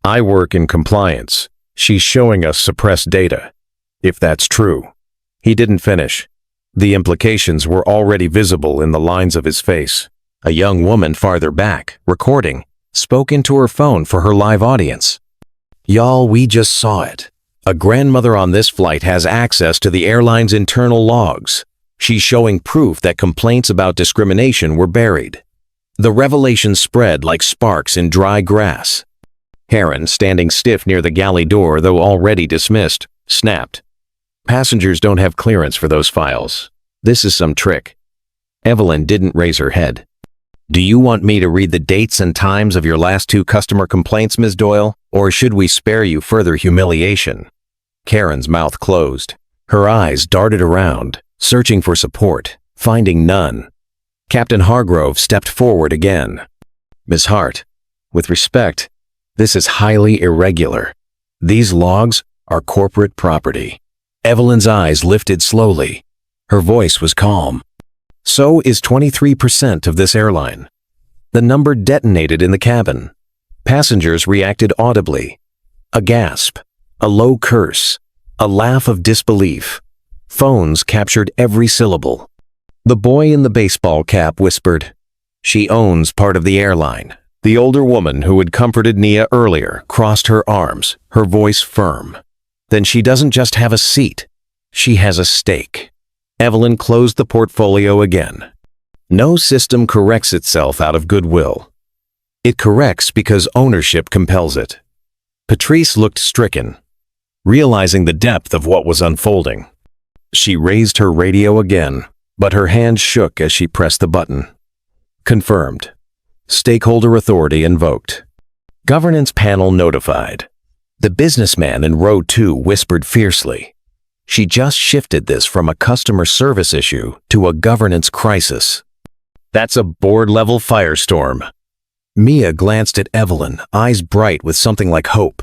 Speaker 1: I work in compliance. She's showing us suppressed data. If that's true. He didn't finish. The implications were already visible in the lines of his face. A young woman farther back, recording, spoke into her phone for her live audience. Y'all, we just saw it. A grandmother on this flight has access to the airline's internal logs. She's showing proof that complaints about discrimination were buried. The revelation spread like sparks in dry grass. Heron, standing stiff near the galley door, though already dismissed, snapped. Passengers don't have clearance for those files. This is some trick. Evelyn didn't raise her head. Do you want me to read the dates and times of your last 2 customer complaints, Ms. Doyle, or should we spare you further humiliation? Karen's mouth closed. Her eyes darted around, searching for support, finding none. Captain Hargrove stepped forward again. Ms. Hart, with respect, this is highly irregular. These logs are corporate property. Evelyn's eyes lifted slowly. Her voice was calm. So is 23% of this airline. The number detonated in the cabin. Passengers reacted audibly. A gasp, a low curse, a laugh of disbelief. Phones captured every syllable. The boy in the baseball cap whispered, She owns part of the airline. The older woman who had comforted Nia earlier crossed her arms, her voice firm. Then she doesn't just have a seat. She has a stake. Evelyn closed the portfolio again. No system corrects itself out of goodwill. It corrects because ownership compels it. Patrice looked stricken, realizing the depth of what was unfolding. She raised her radio again, but her hand shook as she pressed the button. Confirmed. Stakeholder authority invoked. Governance panel notified. The businessman in row 2 whispered fiercely. She just shifted this from a customer service issue to a governance crisis. That's a board-level firestorm. Mia glanced at Evelyn, eyes bright with something like hope.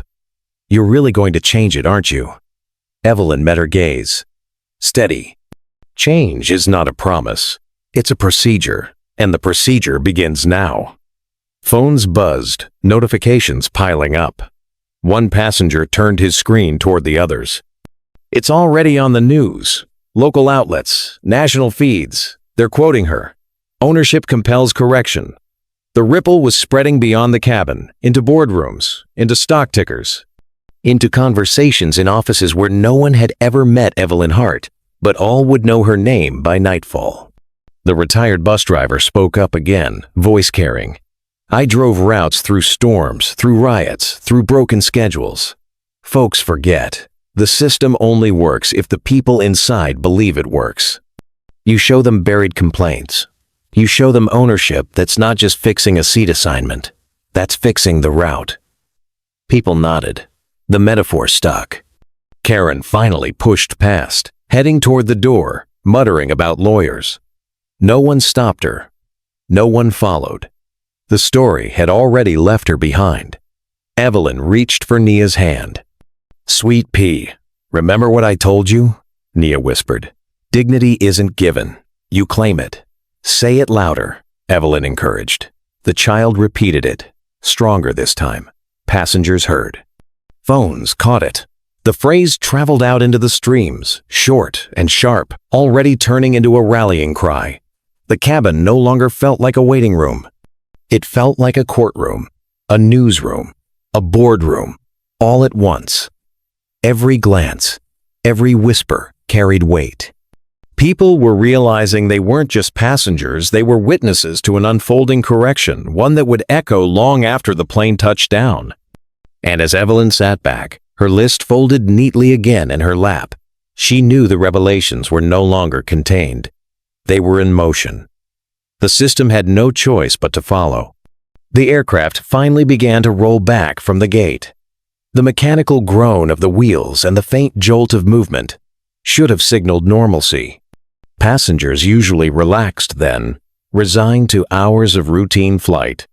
Speaker 1: You're really going to change it, aren't you? Evelyn met her gaze. Steady. Change is not a promise. It's a procedure, and the procedure begins now. Phones buzzed, notifications piling up. One passenger turned his screen toward the others. It's already on the news. Local outlets, national feeds. They're quoting her. Ownership compels correction. The ripple was spreading beyond the cabin, into boardrooms, into stock tickers, into conversations in offices where no one had ever met Evelyn Hart, but all would know her name by nightfall. The retired bus driver spoke up again, voice carrying. I drove routes through storms, through riots, through broken schedules. Folks forget. The system only works if the people inside believe it works. You show them buried complaints. You show them ownership that's not just fixing a seat assignment. That's fixing the route. People nodded. The metaphor stuck. Karen finally pushed past, heading toward the door, muttering about lawyers. No one stopped her. No one followed. The story had already left her behind. Evelyn reached for Nia's hand. Sweet pea, remember what I told you? Nia whispered. Dignity isn't given. You claim it. Say it louder, Evelyn encouraged. The child repeated it, stronger this time. Passengers heard. Phones caught it. The phrase traveled out into the streams, short and sharp, already turning into a rallying cry. The cabin no longer felt like a waiting room. It felt like a courtroom, a newsroom, a boardroom, all at once. Every glance, every whisper carried weight. People were realizing they weren't just passengers, they were witnesses to an unfolding correction, one that would echo long after the plane touched down. And as Evelyn sat back, her list folded neatly again in her lap, she knew the revelations were no longer contained. They were in motion. The system had no choice but to follow. The aircraft finally began to roll back from the gate. The mechanical groan of the wheels and the faint jolt of movement should have signaled normalcy. Passengers usually relaxed then, resigned to hours of routine flight.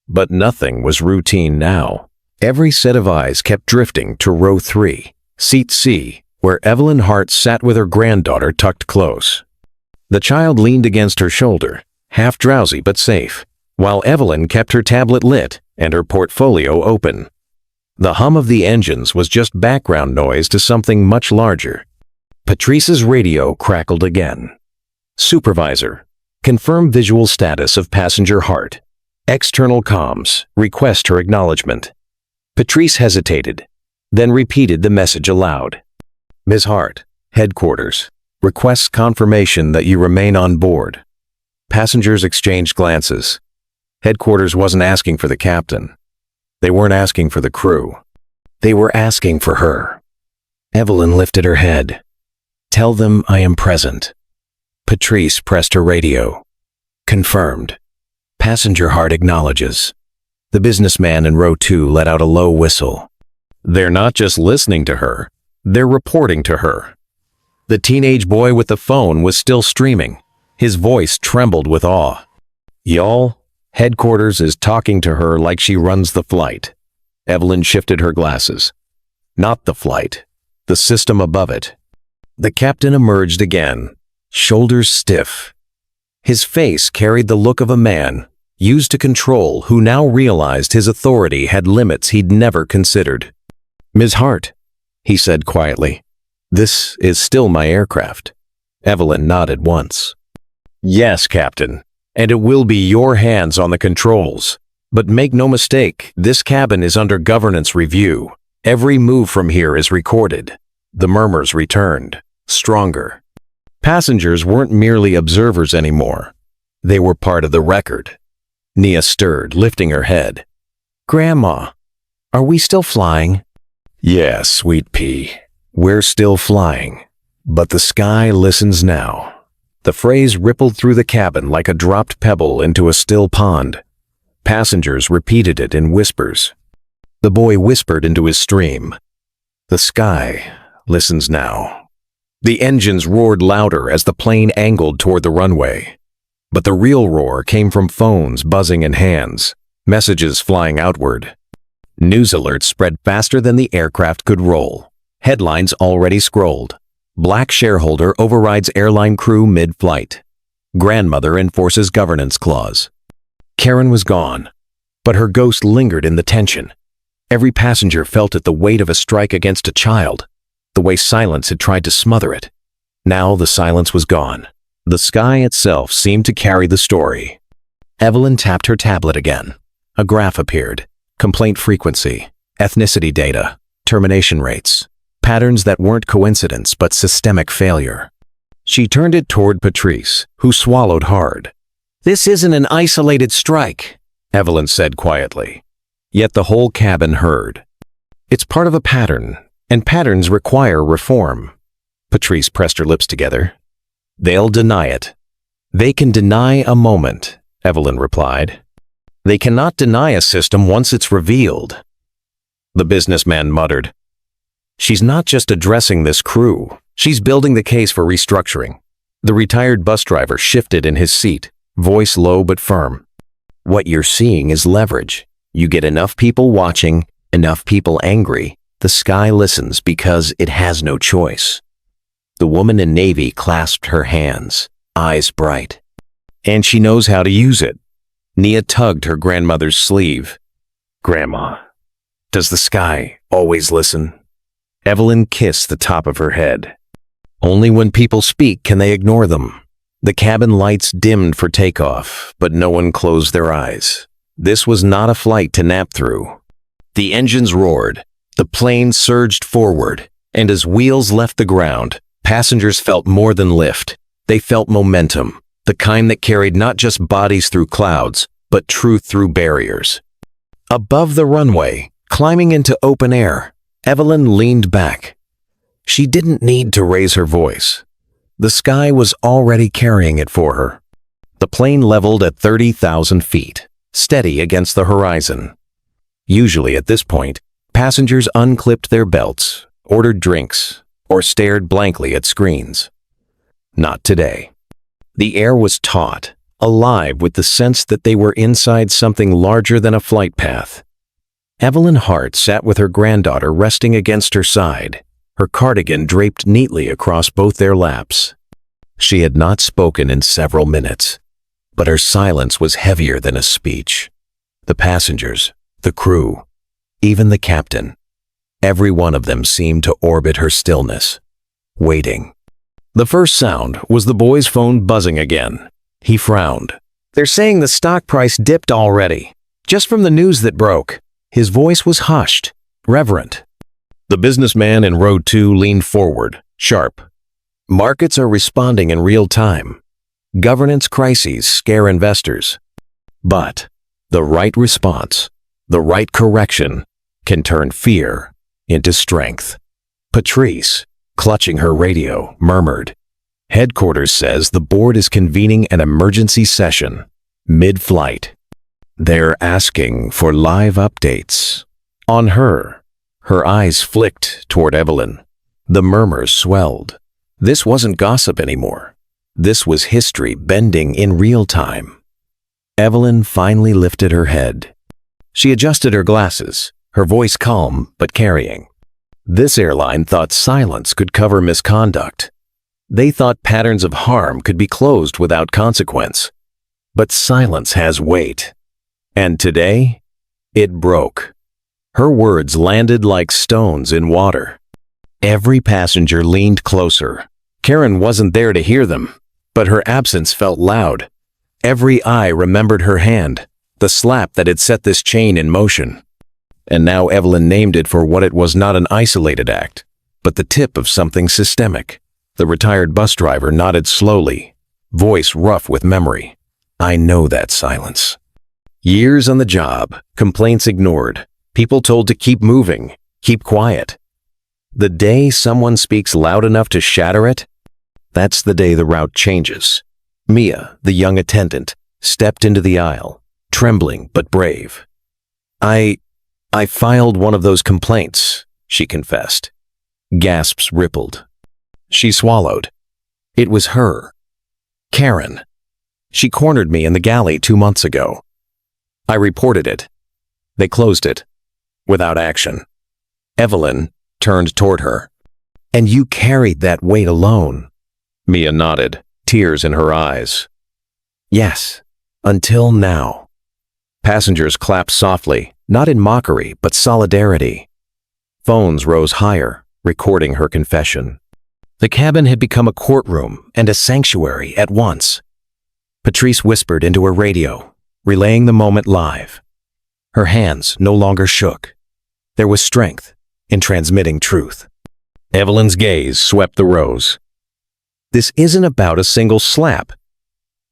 Speaker 1: But nothing was routine now. Every set of eyes kept drifting to row 3, seat C, where Evelyn Hart sat with her granddaughter tucked close. The child leaned against her shoulder, half drowsy but safe, while Evelyn kept her tablet lit and her portfolio open. The hum of the engines was just background noise to something much larger. Patrice's radio crackled again. Supervisor, confirm visual status of passenger Hart. External comms, request her acknowledgement. Patrice hesitated, then repeated the message aloud. Ms. Hart, headquarters, requests confirmation that you remain on board. Passengers exchanged glances. Headquarters wasn't asking for the captain. They weren't asking for the crew. They were asking for her. Evelyn lifted her head. Tell them I am present. Patrice pressed her radio. Confirmed. Passenger Hart acknowledges. The businessman in row 2 let out a low whistle. They're not just listening to her, they're reporting to her. The teenage boy with the phone was still streaming. His voice trembled with awe. Y'all, headquarters is talking to her like she runs the flight. Evelyn shifted her glasses. Not the flight, the system above it. The captain emerged again, shoulders stiff. His face carried the look of a man, used to control, who now realized his authority had limits he'd never considered. Ms. Hart, he said quietly, this is still my aircraft. Evelyn nodded once. Yes, Captain, and it will be your hands on the controls. But make no mistake, this cabin is under governance review. Every move from here is recorded. The murmurs returned, stronger. Passengers weren't merely observers anymore. They were part of the record. Nia stirred, lifting her head. Grandma, are we still flying? Yes, sweet pea. We're still flying. But the sky listens now. The phrase rippled through the cabin like a dropped pebble into a still pond. Passengers repeated it in whispers. The boy whispered into his stream. The sky listens now. The engines roared louder as the plane angled toward the runway. But the real roar came from phones buzzing in hands, messages flying outward. News alerts spread faster than the aircraft could roll. Headlines already scrolled. Black shareholder overrides airline crew mid-flight. Grandmother enforces governance clause. Karen was gone, but her ghost lingered in the tension. Every passenger felt it, the weight of a strike against a child, the way silence had tried to smother it. Now the silence was gone. The sky itself seemed to carry the story. Evelyn tapped her tablet again. A graph appeared. Complaint frequency, ethnicity data, termination rates, patterns that weren't coincidence but systemic failure. She turned it toward Patrice, who swallowed hard. This isn't an isolated strike, Evelyn said quietly. Yet the whole cabin heard. It's part of a pattern, and patterns require reform. Patrice pressed her lips together. They'll deny it. They can deny a moment, Evelyn replied. They cannot deny a system once it's revealed. The businessman muttered. She's not just addressing this crew. She's building the case for restructuring. The retired bus driver shifted in his seat, voice low but firm. What you're seeing is leverage. You get enough people watching, enough people angry. The sky listens because it has no choice. The woman in navy clasped her hands, eyes bright. And she knows how to use it. Nia tugged her grandmother's sleeve. Grandma, does the sky always listen? Evelyn kissed the top of her head. Only when people speak can they ignore them. The cabin lights dimmed for takeoff, but no one closed their eyes. This was not a flight to nap through. The engines roared, the plane surged forward, and as wheels left the ground, passengers felt more than lift. They felt momentum, the kind that carried not just bodies through clouds, but truth through barriers. Above the runway, climbing into open air, Evelyn leaned back. She didn't need to raise her voice. The sky was already carrying it for her. The plane leveled at 30,000 feet, steady against the horizon. Usually at this point, passengers unclipped their belts, ordered drinks, or stared blankly at screens. Not today. The air was taut, alive with the sense that they were inside something larger than a flight path. Evelyn Hart sat with her granddaughter resting against her side, her cardigan draped neatly across both their laps. She had not spoken in several minutes, but her silence was heavier than a speech. The passengers, the crew, even the captain, every one of them seemed to orbit her stillness, waiting. The first sound was the boy's phone buzzing again. He frowned. "They're saying the stock price dipped already, just from the news that broke." His voice was hushed, reverent. The businessman in row 2 leaned forward, sharp. "Markets are responding in real time. Governance crises scare investors. But the right response, the right correction, can turn fear into strength." Patrice, clutching her radio, murmured, "Headquarters says the board is convening an emergency session, mid-flight. They're asking for live updates." On her eyes flicked toward Evelyn. The murmurs swelled. This wasn't gossip anymore. This was history bending in real time. Evelyn finally lifted her head. She adjusted her glasses, her voice calm but carrying. This airline thought silence could cover misconduct. They thought patterns of harm could be closed without consequence. But silence has weight. And today, it broke. Her words landed like stones in water. Every passenger leaned closer. Karen wasn't there to hear them, but her absence felt loud. Every eye remembered her hand, the slap that had set this chain in motion. And now Evelyn named it for what it was: not an isolated act, but the tip of something systemic. The retired bus driver nodded slowly, voice rough with memory. "I know that silence. Years on the job, complaints ignored, people told to keep moving, keep quiet. The day someone speaks loud enough to shatter it, that's the day the route changes." Mia, the young attendant, stepped into the aisle, trembling but brave. I filed one of those complaints," she confessed. Gasps rippled. She swallowed. It was her. Karen. She cornered me in the galley 2 months ago. I reported it. They closed it. Without action. Evelyn turned toward her. "And you carried that weight alone." Mia nodded, tears in her eyes. "Yes, until now." Passengers clapped softly, not in mockery, but solidarity. Phones rose higher, recording her confession. The cabin had become a courtroom and a sanctuary at once. Patrice whispered into her radio, relaying the moment live. Her hands no longer shook. There was strength in transmitting truth. Evelyn's gaze swept the rows. This isn't about a single slap.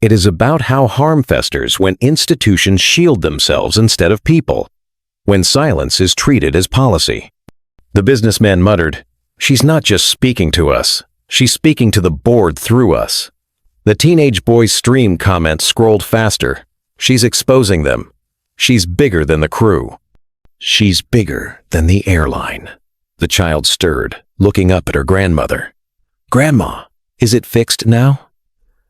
Speaker 1: It is about how harm festers when institutions shield themselves instead of people, when silence is treated as policy. The businessman muttered, "She's not just speaking to us, she's speaking to the board through us." The teenage boy's stream comments scrolled faster. "She's exposing them. She's bigger than the crew. She's bigger than the airline." The child stirred, looking up at her grandmother. "Grandma, is it fixed now?"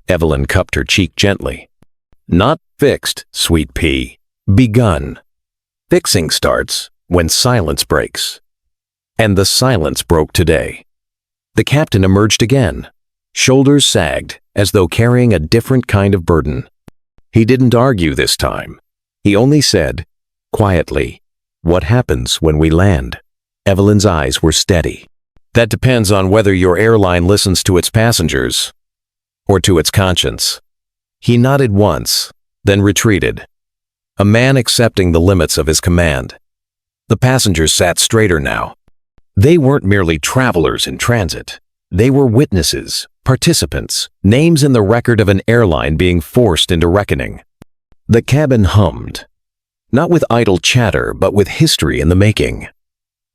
Speaker 1: Evelyn cupped her cheek gently. "Not fixed, sweet pea. Begun. Fixing starts when silence breaks." And the silence broke today. The captain emerged again. Shoulders sagged, as though carrying a different kind of burden. He didn't argue this time. He only said, quietly, "What happens when we land?" Evelyn's eyes were steady. "That depends on whether your airline listens to its passengers." or to its conscience. He nodded once, then retreated, a man accepting the limits of his command. The passengers sat straighter now. They weren't merely travelers in transit. They were witnesses, participants, names in the record of an airline being forced into reckoning. The cabin hummed, not with idle chatter, but with history in the making.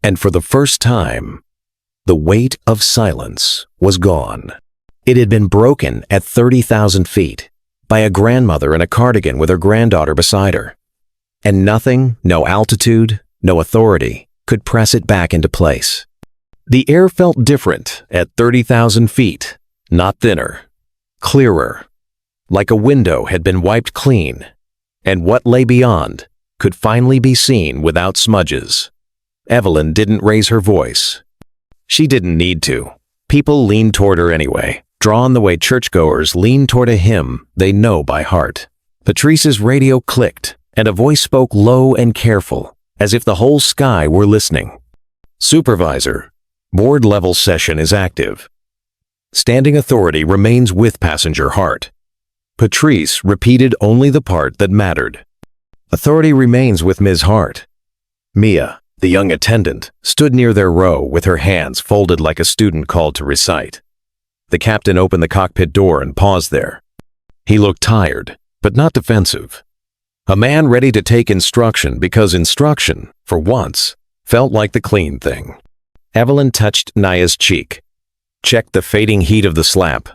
Speaker 1: And for the first time, the weight of silence was gone. It had been broken at 30,000 feet by a grandmother in a cardigan with her granddaughter beside her. And nothing, no altitude, no authority, could press it back into place. The air felt different at 30,000 feet, not thinner, clearer, like a window had been wiped clean, and what lay beyond could finally be seen without smudges. Evelyn didn't raise her voice. She didn't need to. People leaned toward her anyway, drawn the way churchgoers lean toward a hymn they know by heart. Patrice's radio clicked, and a voice spoke low and careful, as if the whole sky were listening. "Supervisor, board level session is active. Standing authority remains with passenger Hart." Patrice repeated only the part that mattered. "Authority remains with Ms. Hart." Mia, the young attendant, stood near their row with her hands folded like a student called to recite. The captain opened the cockpit door and paused there. He looked tired, but not defensive. A man ready to take instruction because instruction, for once, felt like the clean thing. Evelyn touched Naya's cheek, checked the fading heat of the slap,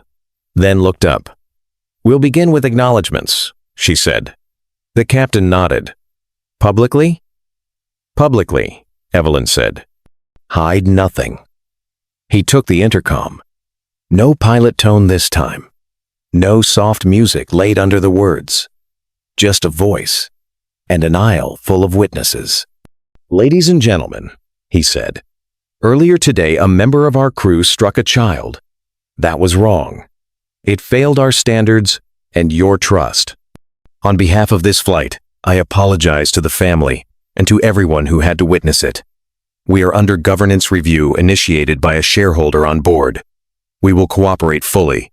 Speaker 1: then looked up. "We'll begin with acknowledgments," she said. The captain nodded. "Publicly?" "Publicly," Evelyn said. "Hide nothing." He took the intercom. No pilot tone this time. No soft music laid under the words. Just a voice, and an aisle full of witnesses. "Ladies and gentlemen," he said, "earlier today a member of our crew struck a child. That was wrong. It failed our standards and your trust. On behalf of this flight, I apologize to the family and to everyone who had to witness it. We are under governance review initiated by a shareholder on board. We will cooperate fully.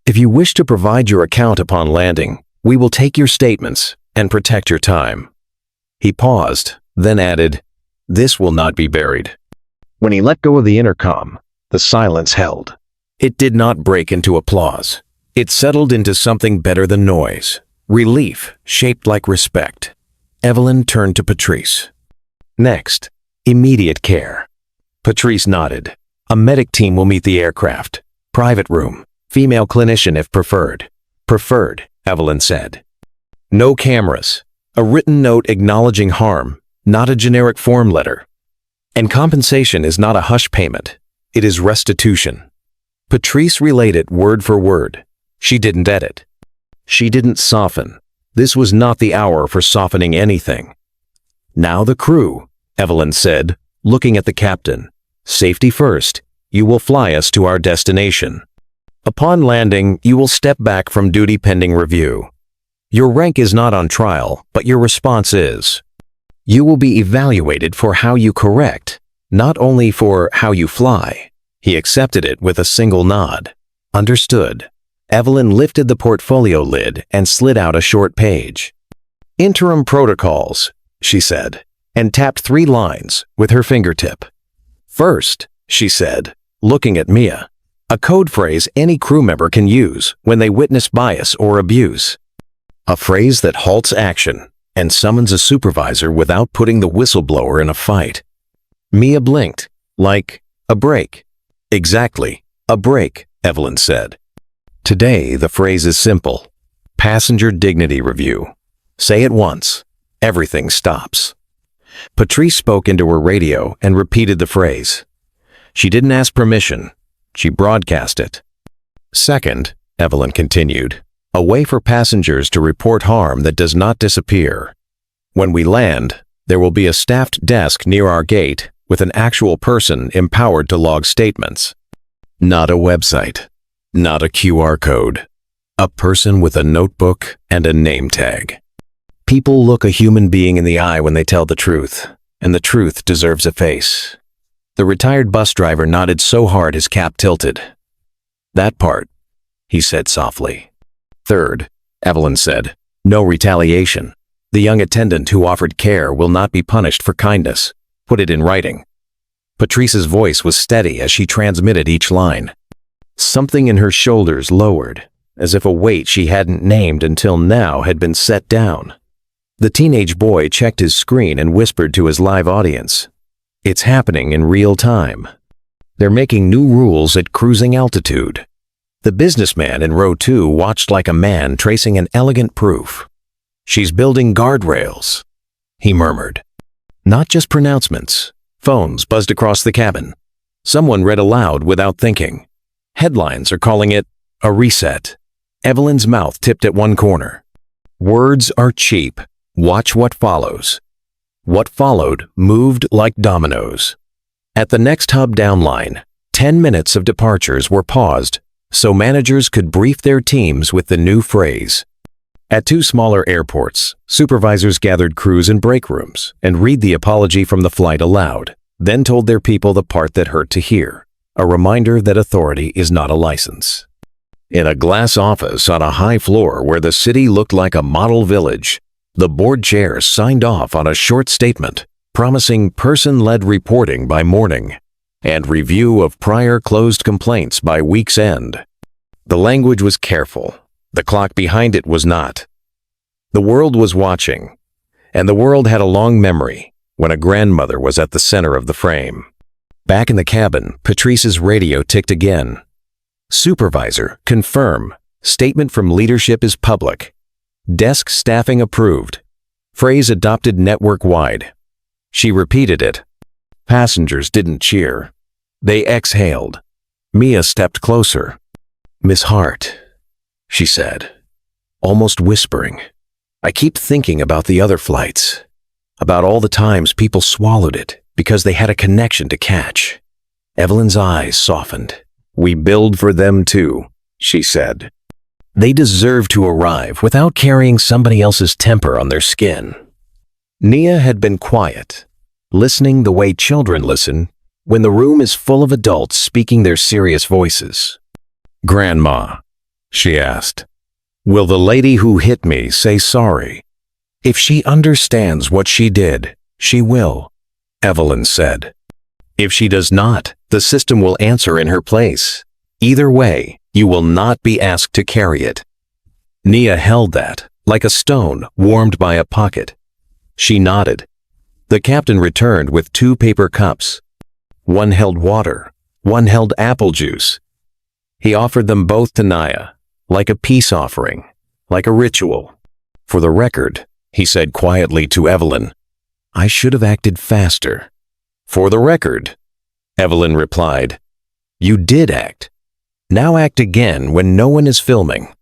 Speaker 1: If you wish to provide your account upon landing, we will take your statements and protect your time." He paused, then added, "This will not be buried." When he let go of the intercom, the silence held. It did not break into applause. It settled into something better than noise. Relief shaped like respect. Evelyn turned to Patrice. "Next, immediate care." Patrice nodded. "A medic team will meet the aircraft. Private room. Female clinician if preferred." "Preferred," Evelyn said. "No cameras. A written note acknowledging harm, not a generic form letter. And compensation is not a hush payment. It is restitution." Patrice relayed it word for word. She didn't edit. She didn't soften. This was not the hour for softening anything. "Now the crew," Evelyn said, looking at the captain. "Safety first. You will fly us to our destination. Upon landing, you will step back from duty pending review. Your rank is not on trial, but your response is. You will be evaluated for how you correct, not only for how you fly." He accepted it with a single nod. "Understood." Evelyn lifted the portfolio lid and slid out a short page. "Interim protocols," she said, and tapped 3 lines with her fingertip. "First," she said, looking at Mia, "a code phrase any crew member can use when they witness bias or abuse. A phrase that halts action and summons a supervisor without putting the whistleblower in a fight." Mia blinked, like, "A break." "Exactly, a break," Evelyn said. "Today, the phrase is simple. Passenger dignity review. Say it once. Everything stops." Patrice spoke into her radio and repeated the phrase. She didn't ask permission. She broadcast it. "Second," Evelyn continued, "a way for passengers to report harm that does not disappear. When we land, there will be a staffed desk near our gate with an actual person empowered to log statements. Not a website. Not a QR code. A person with a notebook and a name tag. People look a human being in the eye when they tell the truth, and the truth deserves a face." The retired bus driver nodded so hard his cap tilted. "That part. he said softly. Third, Evelyn said, no retaliation. The young attendant who offered care will not be punished for kindness. Put it in writing. Patrice's voice was steady as she transmitted each line. Something in her shoulders lowered, as if a weight she hadn't named until now had been set down. The teenage boy checked his screen and whispered to his live audience. It's happening in real time. They're making new rules at cruising altitude. The businessman in row 2 watched like a man tracing an elegant proof. She's building guardrails, he murmured. Not just pronouncements. Phones buzzed across the cabin. Someone read aloud without thinking. Headlines are calling it a reset. Evelyn's mouth tipped at one corner. Words are cheap. Watch what follows. What followed moved like dominoes. At the next hub downline, 10 minutes of departures were paused so managers could brief their teams with the new phrase. At 2 smaller airports, supervisors gathered crews in break rooms and read the apology from the flight aloud, then told their people the part that hurt to hear, a reminder that authority is not a license. In a glass office on a high floor where the city looked like a model village, the board chair signed off on a short statement promising person-led reporting by morning and review of prior closed complaints by week's end. The language was careful. The clock behind it was not. The world was watching, and the world had a long memory when a grandmother was at the center of the frame. Back in the cabin, Patrice's radio ticked again. Supervisor, confirm. Statement from leadership is public. Desk staffing approved. Phrase adopted network-wide. She repeated it. Passengers didn't cheer. They exhaled. Mia stepped closer. Miss Hart, she said, almost whispering. I keep thinking about the other flights, about all the times people swallowed it because they had a connection to catch. Evelyn's eyes softened. We build for them too, she said. They deserve to arrive without carrying somebody else's temper on their skin. Nia had been quiet, listening the way children listen when the room is full of adults speaking their serious voices. Grandma, she asked, will the lady who hit me say sorry? If she understands what she did, she will, Evelyn said. If she does not, the system will answer in her place. Either way, you will not be asked to carry it. Nia held that, like a stone warmed by a pocket. She nodded. The captain returned with 2 paper cups. One held water, one held apple juice. He offered them both to Nia, like a peace offering, like a ritual. For the record, he said quietly to Evelyn, I should have acted faster. For the record, Evelyn replied, you did act. Now act again when no one is filming.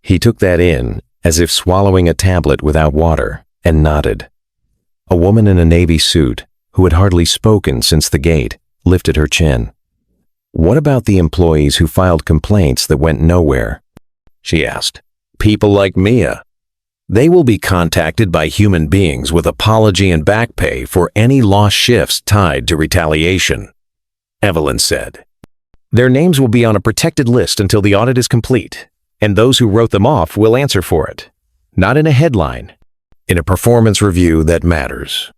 Speaker 1: He took that in, as if swallowing a tablet without water, and nodded. A woman in a navy suit, who had hardly spoken since the gate, lifted her chin. What about the employees who filed complaints that went nowhere? She asked. People like Mia. They will be contacted by human beings with apology and back pay for any lost shifts tied to retaliation, Evelyn said. Their names will be on a protected list until the audit is complete, and those who wrote them off will answer for it. Not in a headline, in a performance review that matters.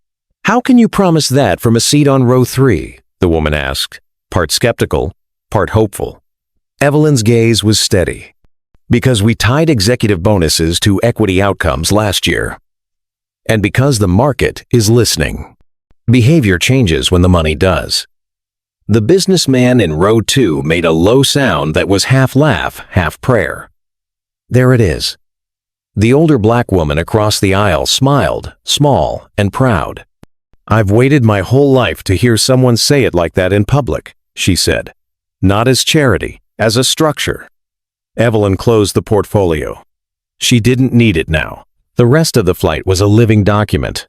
Speaker 1: How can you promise that from a seat on row 3? The woman asked, part skeptical, part hopeful. Evelyn's gaze was steady. Because we tied executive bonuses to equity outcomes last year. And because the market is listening. Behavior changes when the money does. The businessman in row 2 made a low sound that was half laugh, half prayer. There it is. The older black woman across the aisle smiled, small and proud. I've waited my whole life to hear someone say it like that in public, she said. Not as charity, as a structure. Evelyn closed the portfolio. She didn't need it now. The rest of the flight was a living document.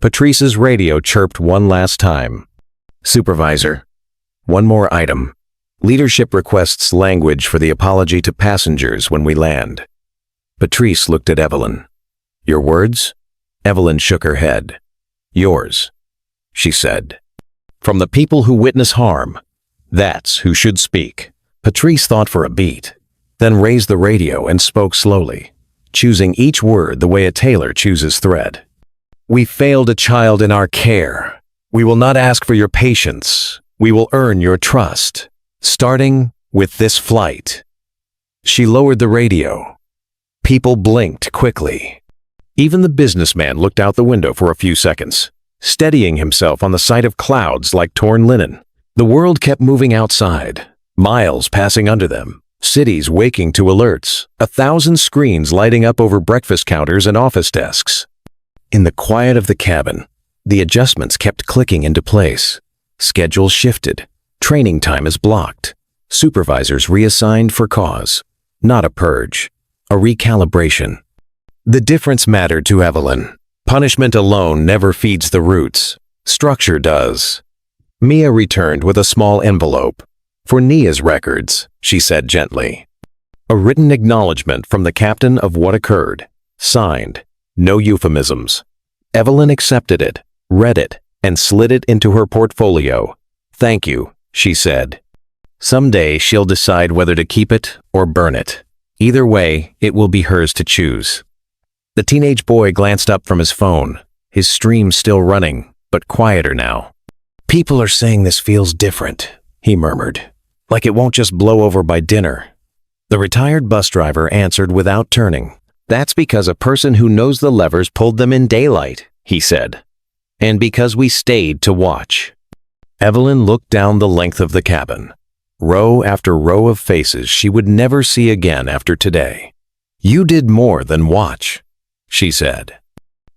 Speaker 1: Patrice's radio chirped one last time. Supervisor, one more item. Leadership requests language for the apology to passengers when we land. Patrice looked at Evelyn. Your words? Evelyn shook her head. Yours, she said. From the people who witness harm, that's who should speak. Patrice thought for a beat, then raised the radio and spoke slowly, choosing each word the way a tailor chooses thread. "We failed a child in our care. We will not ask for your patience. We will earn your trust, starting with this flight." She lowered the radio. People blinked quickly. Even the businessman looked out the window for a few seconds, steadying himself on the sight of clouds like torn linen. The world kept moving outside, miles passing under them, cities waking to alerts, 1,000 screens lighting up over breakfast counters and office desks. In the quiet of the cabin, the adjustments kept clicking into place. Schedules shifted, training time is blocked, supervisors reassigned for cause, not a purge, a recalibration. The difference mattered to Evelyn. Punishment alone never feeds the roots. Structure does. Mia returned with a small envelope. "For Nia's records," she said gently. A written acknowledgement from the captain of what occurred. Signed. No euphemisms. Evelyn accepted it, read it, and slid it into her portfolio. "Thank you," she said. Someday she'll decide whether to keep it or burn it. Either way, it will be hers to choose. The teenage boy glanced up from his phone, his stream still running, but quieter now. "People are saying this feels different," he murmured, "like it won't just blow over by dinner." The retired bus driver answered without turning. "That's because a person who knows the levers pulled them in daylight," he said. "And because we stayed to watch." Evelyn looked down the length of the cabin. Row after row of faces she would never see again after today. "You did more than watch," she said.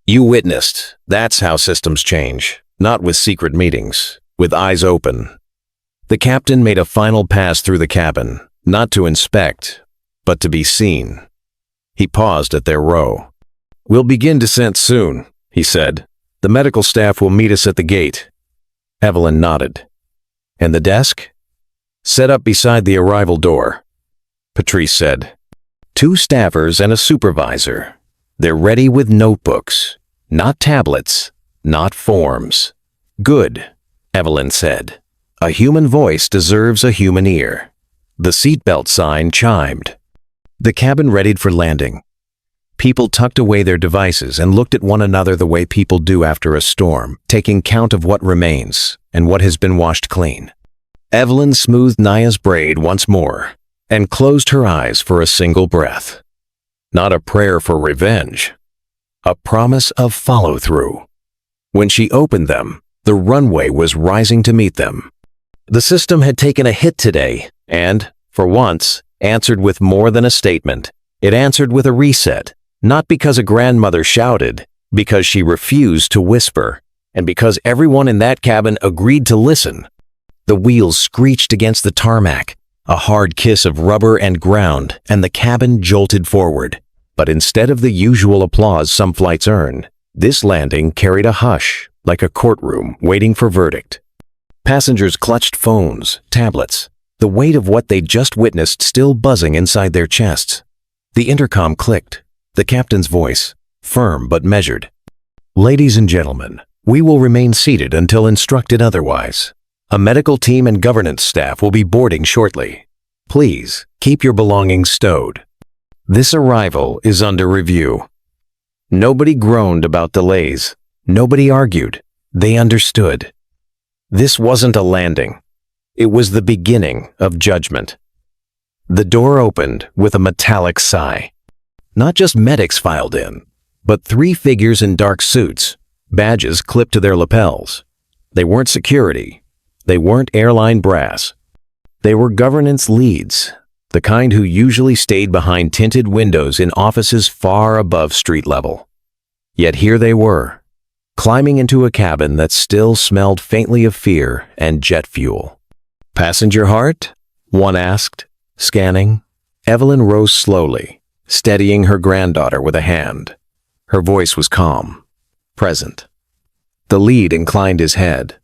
Speaker 1: "You witnessed. That's how systems change. Not with secret meetings, with eyes open." The captain made a final pass through the cabin, not to inspect, but to be seen. He paused at their row. "We'll begin descent soon," he said. "The medical staff will meet us at the gate." Evelyn nodded. "And the desk?" "Set up beside the arrival door," Patrice said. "2 staffers and a supervisor. They're ready with notebooks, not tablets, not forms." "Good," Evelyn said. "A human voice deserves a human ear." The seatbelt sign chimed. The cabin readied for landing. People tucked away their devices and looked at one another the way people do after a storm, taking count of what remains and what has been washed clean. Evelyn smoothed Nia's braid once more and closed her eyes for a single breath. Not a prayer for revenge, a promise of follow-through. When she opened them, the runway was rising to meet them. The system had taken a hit today and, for once, answered with more than a statement. It answered with a reset, not because a grandmother shouted, because she refused to whisper, and because everyone in that cabin agreed to listen. The wheels screeched against the tarmac, a hard kiss of rubber and ground, and the cabin jolted forward. But instead of the usual applause some flights earn, this landing carried a hush, like a courtroom waiting for verdict. Passengers clutched phones, tablets, the weight of what they'd just witnessed still buzzing inside their chests. The intercom clicked, the captain's voice, firm but measured. "Ladies and gentlemen, we will remain seated until instructed otherwise. A medical team and governance staff will be boarding shortly. Please keep your belongings stowed. This arrival is under review." Nobody groaned about delays. Nobody argued. They understood. This wasn't a landing. It was the beginning of judgment. The door opened with a metallic sigh. Not just medics filed in, but 3 figures in dark suits, badges clipped to their lapels. They weren't security. They weren't airline brass. They were governance leads, the kind who usually stayed behind tinted windows in offices far above street level. Yet here they were, climbing into a cabin that still smelled faintly of fear and jet fuel. "Passenger Hart?" one asked, scanning. Evelyn rose slowly, steadying her granddaughter with a hand. Her voice was calm, present. The lead inclined his head.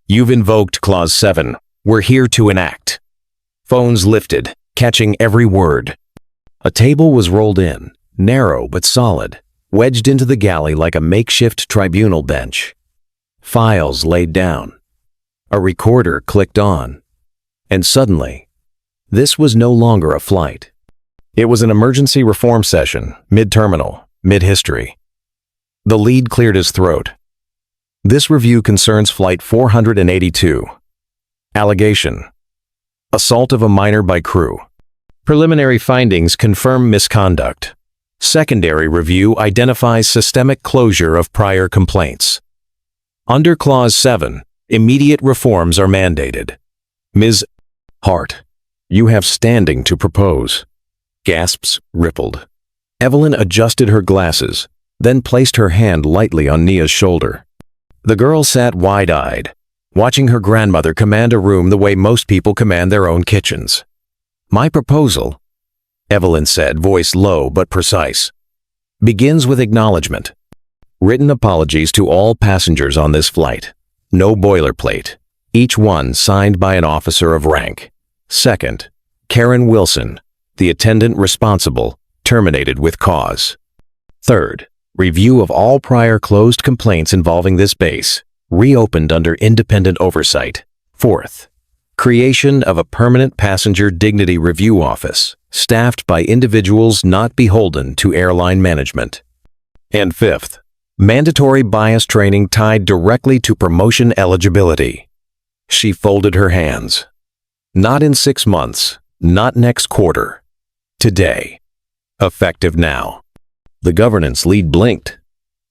Speaker 1: "You've invoked Clause 7. We're here to enact." Phones lifted, catching every word. A table was rolled in, narrow but solid, wedged into the galley like a makeshift tribunal bench. Files laid down. A recorder clicked on. And suddenly, this was no longer a flight. It was an emergency reform session, mid-terminal, mid-history. The lead cleared his throat. This review concerns Flight 482. Allegation: assault of a minor by crew. Preliminary findings confirm misconduct. Secondary review identifies systemic closure of prior complaints. Under Clause 7, immediate reforms are mandated. Ms. Hart, you have standing to propose. Gasps rippled. Evelyn adjusted her glasses, then placed her hand lightly on Nia's shoulder. The girl sat wide-eyed, watching her grandmother command a room the way most people command their own kitchens. My proposal, Evelyn said, voice low but precise, begins with acknowledgement. Written apologies to all passengers on this flight. No boilerplate. Each one signed by an officer of rank. Second, Karen Wilson, the attendant responsible, terminated with cause. Third, review of all prior closed complaints involving this base, reopened under independent oversight. Fourth, creation of a permanent passenger dignity review office, staffed by individuals not beholden to airline management. And fifth, mandatory bias training tied directly to promotion eligibility. She folded her hands. Not in 6 months, not next quarter. Today. Effective now. The governance lead blinked.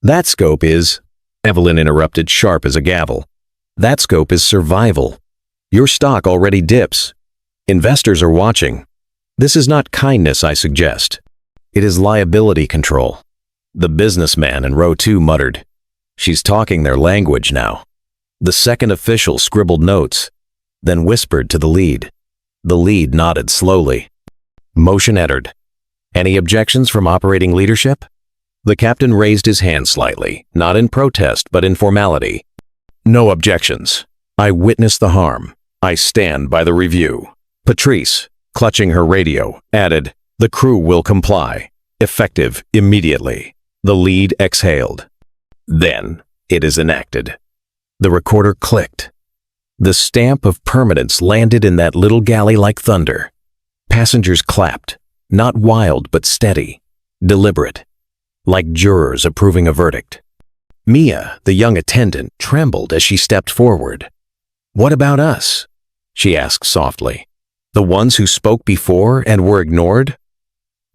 Speaker 1: That scope is, Evelyn interrupted sharp as a gavel. That scope is survival. Your stock already dips. Investors are watching. This is not kindness, I suggest. It is liability control. The businessman in row 2 muttered. She's talking their language now. The second official scribbled notes, then whispered to the lead. The lead nodded slowly. Motion entered. Any objections from operating leadership? The captain raised his hand slightly, not in protest but in formality. No objections. I witnessed the harm. I stand by the review. Patrice, clutching her radio, added, the crew will comply. Effective immediately. The lead exhaled. Then it is enacted. The recorder clicked. The stamp of permanence landed in that little galley like thunder. Passengers clapped, not wild but steady, deliberate, like jurors approving a verdict. Mia, the young attendant, trembled as she stepped forward. What about us? She asked softly. The ones who spoke before and were ignored?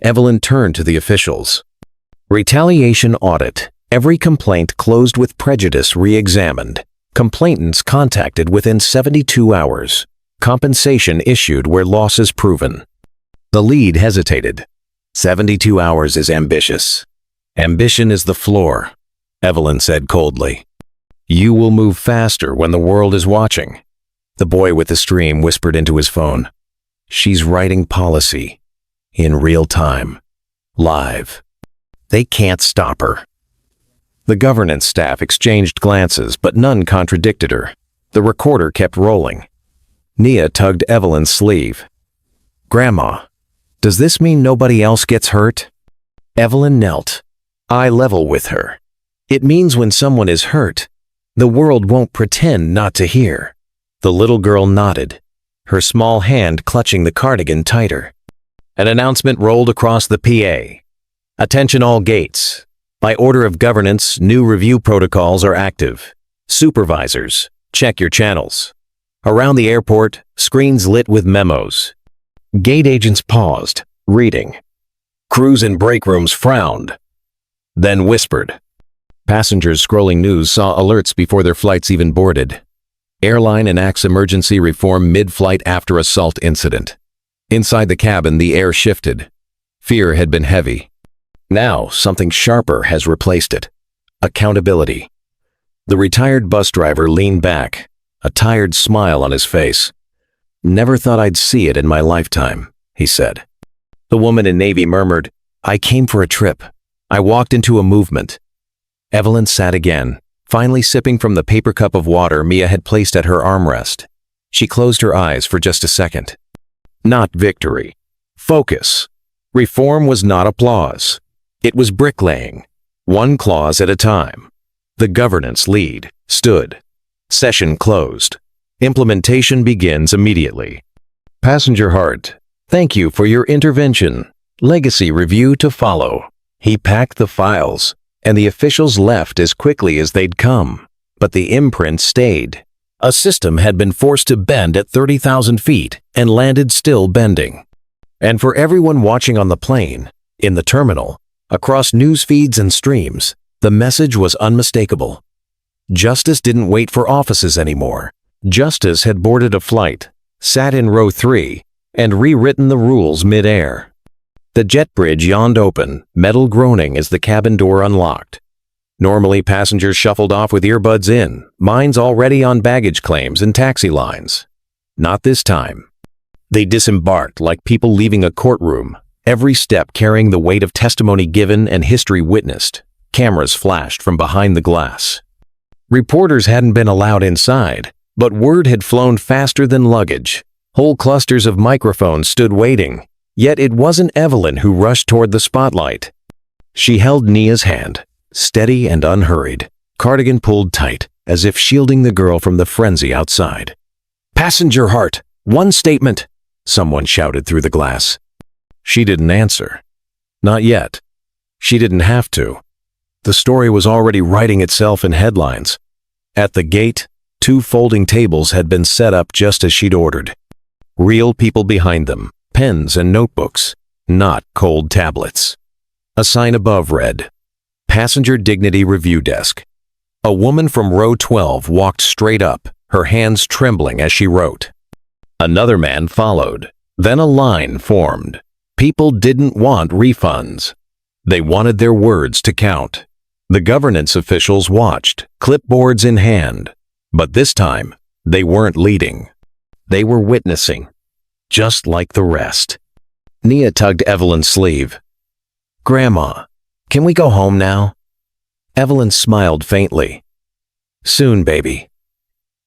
Speaker 1: Evelyn turned to the officials. Retaliation audit. Every complaint closed with prejudice re-examined. Complainants contacted within 72 hours. Compensation issued where losses proven. The lead hesitated. 72 hours is ambitious. Ambition is the floor, Evelyn said coldly. You will move faster when the world is watching. The boy with the stream whispered into his phone. She's writing policy. In real time. Live. They can't stop her. The governance staff exchanged glances, but none contradicted her. The recorder kept rolling. Nia tugged Evelyn's sleeve. Grandma, does this mean nobody else gets hurt? Evelyn knelt. Eye level with her. It means when someone is hurt, the world won't pretend not to hear. The little girl nodded, her small hand clutching the cardigan tighter. An announcement rolled across the PA. Attention all gates. By order of governance, new review protocols are active. Supervisors, check your channels. Around the airport, screens lit with memos. Gate agents paused, reading. Crews in break rooms frowned, then whispered. Passengers scrolling news saw alerts before their flights even boarded. Airline enacts emergency reform mid-flight after assault incident. Inside the cabin, the air shifted. Fear had been heavy. Now, something sharper has replaced it. Accountability. The retired bus driver leaned back, a tired smile on his face. Never thought I'd see it in my lifetime, he said. The woman in navy murmured, I came for a trip. I walked into a movement. Evelyn sat again, finally sipping from the paper cup of water Mia had placed at her armrest. She closed her eyes for just a second. Not victory. Focus. Reform was not applause. It was bricklaying, one clause at a time. The governance lead stood. Session closed. Implementation begins immediately. Passenger Hart, thank you for your intervention, Legacy review to follow. He packed the files, and the officials left as quickly as they'd come. But the imprint stayed. A system had been forced to bend at 30,000 feet and landed still bending. And for everyone watching on the plane, in the terminal, across news feeds and streams, the message was unmistakable. Justice didn't wait for offices anymore. Justice had boarded a flight, sat in row 3, and rewritten the rules mid-air. The jet bridge yawned open, metal groaning as the cabin door unlocked. Normally, passengers shuffled off with earbuds in, minds already on baggage claims and taxi lines. Not this time. They disembarked like people leaving a courtroom, every step carrying the weight of testimony given and history witnessed. Cameras flashed from behind the glass. Reporters hadn't been allowed inside, but word had flown faster than luggage. Whole clusters of microphones stood waiting, yet it wasn't Evelyn who rushed toward the spotlight. She held Nia's hand, steady and unhurried, cardigan pulled tight, as if shielding the girl from the frenzy outside. "Passenger Hart, one statement," someone shouted through the glass. She didn't answer. Not yet. She didn't have to. The story was already writing itself in headlines. At the gate, 2 folding tables had been set up just as she'd ordered. Real people behind them, pens and notebooks, not cold tablets. A sign above read, "Passenger Dignity Review Desk." A woman from row 12 walked straight up, her hands trembling as she wrote. Another man followed. Then a line formed. People didn't want refunds. They wanted their words to count. The governance officials watched, clipboards in hand. But this time, they weren't leading. They were witnessing, just like the rest. Nia tugged Evelyn's sleeve. "Grandma, can we go home now?" Evelyn smiled faintly. "Soon, baby.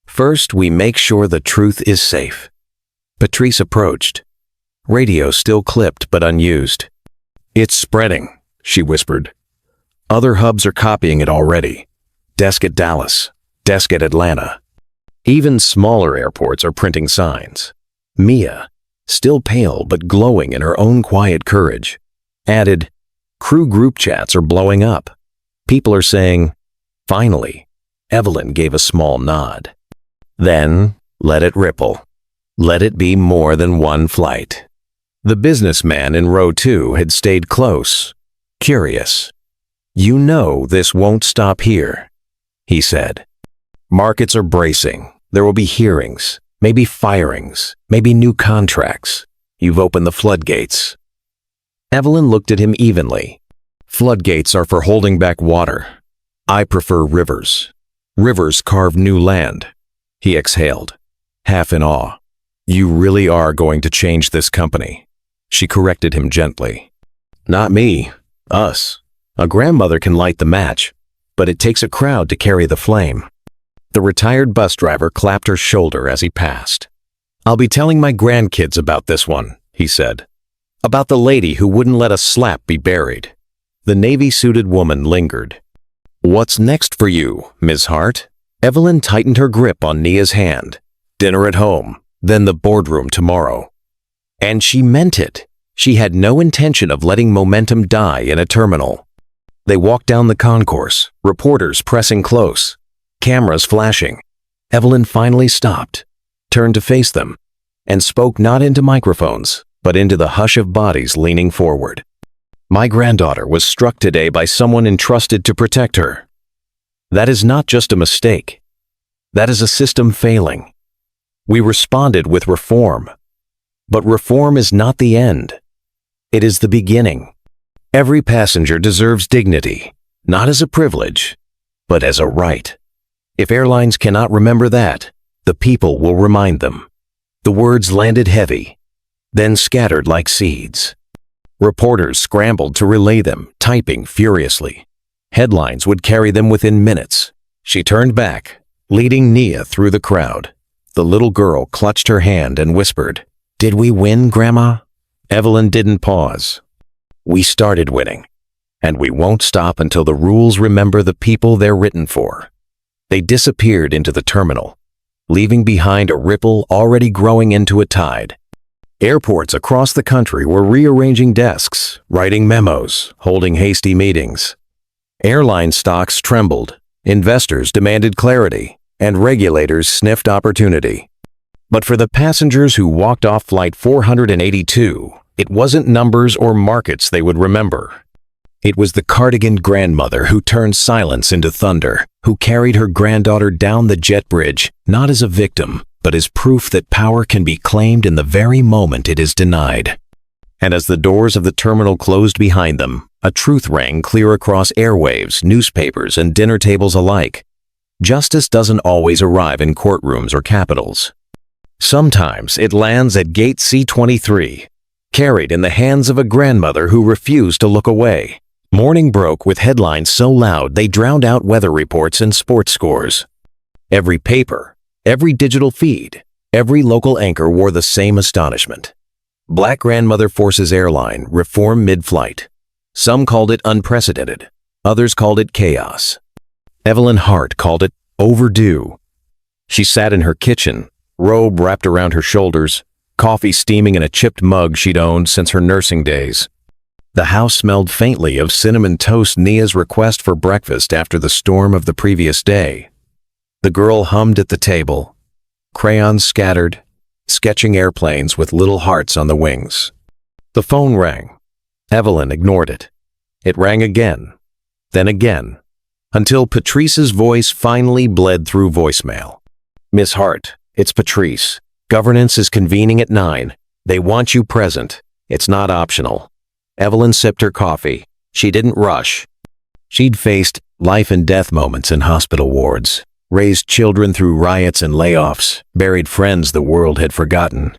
Speaker 1: First, we make sure the truth is safe." Patrice approached. Radio still clipped but unused. "It's spreading," she whispered. "Other hubs are copying it already. Desk at Dallas, desk at Atlanta. Even smaller airports are printing signs." Mia, still pale but glowing in her own quiet courage, added, "Crew group chats are blowing up. People are saying, 'Finally.'" Evelyn gave a small nod. "Then, let it ripple. Let it be more than one flight." The businessman in row 2 had stayed close, curious. "You know this won't stop here," he said. "Markets are bracing. There will be hearings, maybe firings, maybe new contracts. You've opened the floodgates." Evelyn looked at him evenly. "Floodgates are for holding back water. I prefer rivers. Rivers carve new land." He exhaled, half in awe. "You really are going to change this company." She corrected him gently. "Not me. Us. A grandmother can light the match, but it takes a crowd to carry the flame." The retired bus driver clapped her shoulder as he passed. "I'll be telling my grandkids about this one," he said. "About the lady who wouldn't let a SLAP be buried." The navy-suited woman lingered. "What's next for you, Ms. Hart?" Evelyn tightened her grip on Nia's hand. "Dinner at home, then the boardroom tomorrow." And she meant it. She had no intention of letting momentum die in a terminal. They walked down the concourse, reporters pressing close, cameras flashing. Evelyn finally stopped, turned to face them, and spoke not into microphones, but into the hush of bodies leaning forward. "My granddaughter was struck today by someone entrusted to protect her. That is not just a mistake. That is a system failing. We responded with reform. But reform is not the end. It is the beginning. Every passenger deserves dignity, not as a privilege, but as a right. If airlines cannot remember that, the people will remind them." The words landed heavy, then scattered like seeds. Reporters scrambled to relay them, typing furiously. Headlines would carry them within minutes. She turned back, leading Nia through the crowd. The little girl clutched her hand and whispered, "Did we win, Grandma?" Evelyn didn't pause. "We started winning, and we won't stop until the rules remember the people they're written for." They disappeared into the terminal, leaving behind a ripple already growing into a tide. Airports across the country were rearranging desks, writing memos, holding hasty meetings. Airline stocks trembled, investors demanded clarity, and regulators sniffed opportunity. But for the passengers who walked off Flight 482, it wasn't numbers or markets they would remember. It was the cardigan grandmother who turned silence into thunder, who carried her granddaughter down the jet bridge, not as a victim, but as proof that power can be claimed in the very moment it is denied. And as the doors of the terminal closed behind them, a truth rang clear across airwaves, newspapers, and dinner tables alike. Justice doesn't always arrive in courtrooms or capitals. Sometimes it lands at Gate C-23, carried in the hands of a grandmother who refused to look away. Morning broke with headlines so loud they drowned out weather reports and sports scores. Every paper, every digital feed, every local anchor wore the same astonishment. Black grandmother forces airline reform mid-flight. Some called it unprecedented, others called it chaos. Evelyn Hart called it overdue. She sat in her kitchen, robe wrapped around her shoulders, coffee steaming in a chipped mug she'd owned since her nursing days. The house smelled faintly of cinnamon toast Nia's request for breakfast after the storm of the previous day. The girl hummed at the table, crayons scattered, sketching airplanes with little hearts on the wings. The phone rang. Evelyn ignored it. It rang again, then again, until Patrice's voice finally bled through voicemail. "Miss Hart, it's Patrice. Governance is convening at 9. They want you present. It's not optional." Evelyn sipped her coffee. She didn't rush. She'd faced life and death moments in hospital wards, raised children through riots and layoffs, buried friends the world had forgotten.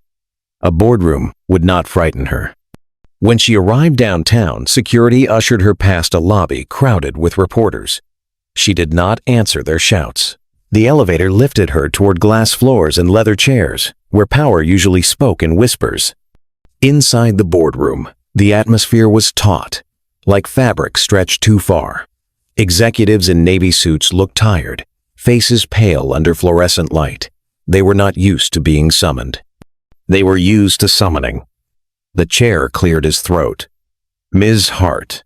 Speaker 1: A boardroom would not frighten her. When she arrived downtown, security ushered her past a lobby crowded with reporters. She did not answer their shouts. The elevator lifted her toward glass floors and leather chairs, where power usually spoke in whispers. Inside the boardroom, the atmosphere was taut, like fabric stretched too far. Executives in navy suits looked tired, faces pale under fluorescent light. They were not used to being summoned. They were used to summoning. The chair cleared his throat. "Ms. Hart,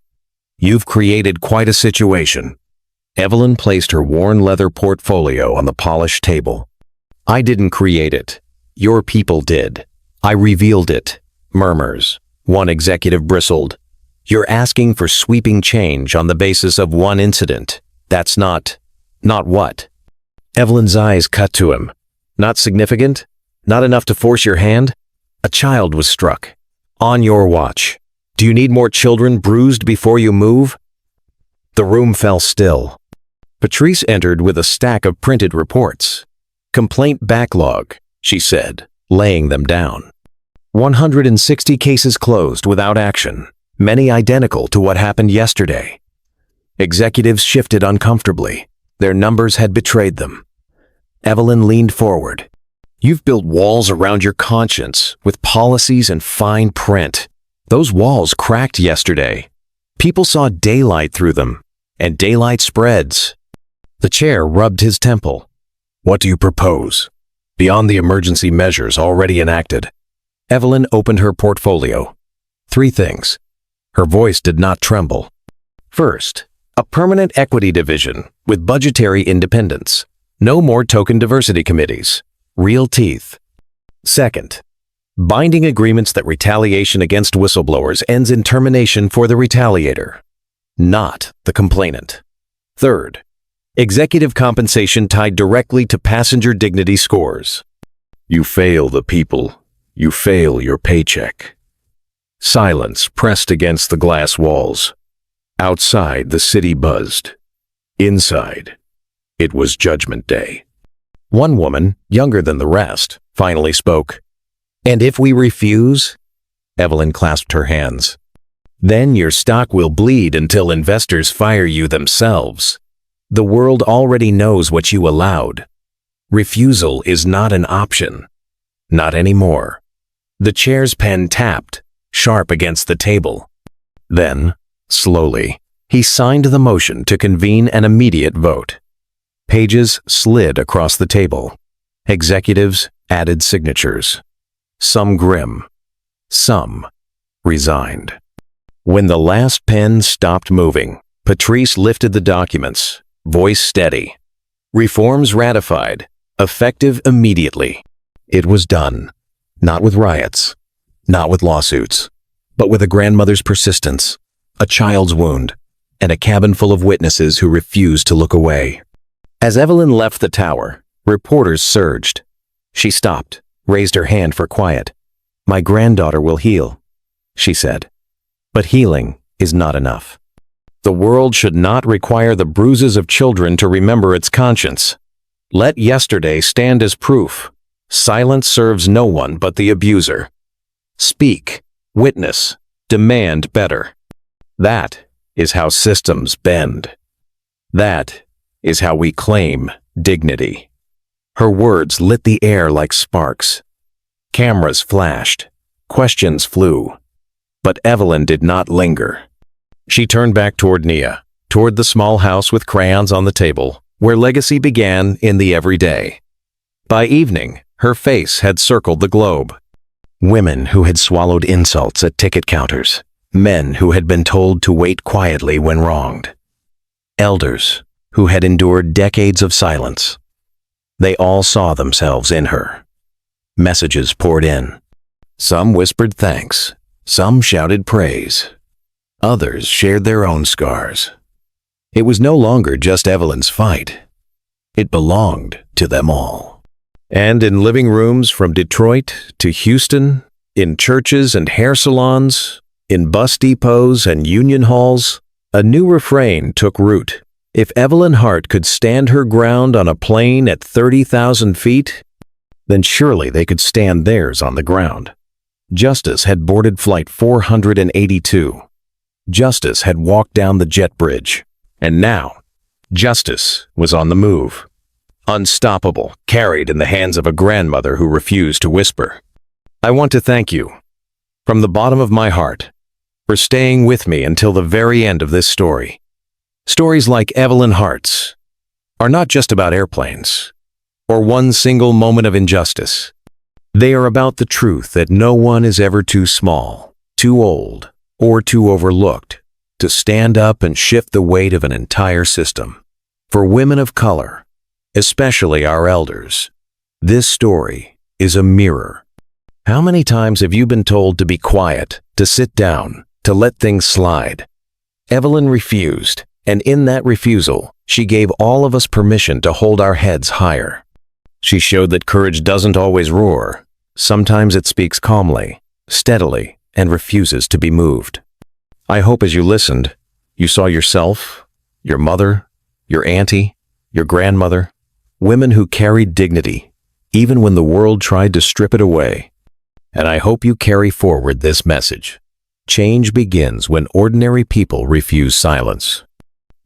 Speaker 1: you've created quite a situation." Evelyn placed her worn leather portfolio on the polished table. "I didn't create it. Your people did. I revealed it." Murmurs. One executive bristled. "You're asking for sweeping change on the basis of one incident. That's not what?" Evelyn's eyes cut to him. "Not significant? Not enough to force your hand? A child was struck. On your watch. Do you need more children bruised before you move?" The room fell still. Patrice entered with a stack of printed reports. "Complaint backlog," she said, laying them down. 160 cases closed without action, many identical to what happened yesterday. Executives shifted uncomfortably. Their numbers had betrayed them. Evelyn leaned forward. "You've built walls around your conscience with policies and fine print. Those walls cracked yesterday. People saw daylight through them, and daylight spreads." The chair rubbed his temple. "What do you propose, beyond the emergency measures already enacted?" Evelyn opened her portfolio. 3 things. Her voice did not tremble. First, a permanent equity division with budgetary independence. No more token diversity committees. Real teeth. Second, binding agreements that retaliation against whistleblowers ends in termination for the retaliator, not the complainant. Third, executive compensation tied directly to passenger dignity scores. You fail the people. You fail your paycheck. Silence pressed against the glass walls. Outside, the city buzzed. Inside, it was Judgment Day. One woman, younger than the rest, finally spoke. "And if we refuse?" Evelyn clasped her hands. "Then your stock will bleed until investors fire you themselves. The world already knows what you allowed. Refusal is not an option. Not anymore." The chair's pen tapped, sharp against the table. Then, slowly, he signed the motion to convene an immediate vote. Pages slid across the table. Executives added signatures. Some grim, Some resigned. When the last pen stopped moving, Patrice lifted the documents, voice steady. Reforms ratified, effective immediately. It was done. Not with riots, not with lawsuits, but with a grandmother's persistence, a child's wound, and a cabin full of witnesses who refused to look away. As Evelyn left the tower, reporters surged. She stopped, raised her hand for quiet. "My granddaughter will heal," she said. But healing is not enough. The world should not require the bruises of children to remember its conscience. Let yesterday stand as proof. Silence serves no one but the abuser. Speak, witness, demand better. That is how systems bend. That is how we claim dignity. Her words lit the air like sparks. Cameras flashed. Questions flew. But Evelyn did not linger. She turned back toward Nia, toward the small house with crayons on the table, where legacy began in the everyday. By evening, her face had circled the globe. Women who had swallowed insults at ticket counters. Men who had been told to wait quietly when wronged. Elders who had endured decades of silence. They all saw themselves in her. Messages poured in. Some whispered thanks. Some shouted praise. Others shared their own scars. It was no longer just Evelyn's fight. It belonged to them all. And in living rooms from Detroit to Houston, in churches and hair salons, in bus depots and union halls, a new refrain took root. If Evelyn Hart could stand her ground on a plane at 30,000 feet, then surely they could stand theirs on the ground. Justice had boarded Flight 482. Justice had walked down the jet bridge. And now, justice was on the move. Unstoppable, carried in the hands of a grandmother who refused to whisper. I want to thank you, from the bottom of my heart, for staying with me until the very end of this story. Stories like Evelyn Hart's are not just about airplanes or one single moment of injustice. They are about the truth that no one is ever too small, too old, or too overlooked to stand up and shift the weight of an entire system. For women of color, especially our elders, this story is a mirror. How many times have you been told to be quiet, to sit down, to let things slide? Evelyn refused, and in that refusal, she gave all of us permission to hold our heads higher. She showed that courage doesn't always roar. Sometimes it speaks calmly, steadily, and refuses to be moved. I hope as you listened, you saw yourself, your mother, your auntie, your grandmother, women who carried dignity, even when the world tried to strip it away. And I hope you carry forward this message. Change begins when ordinary people refuse silence.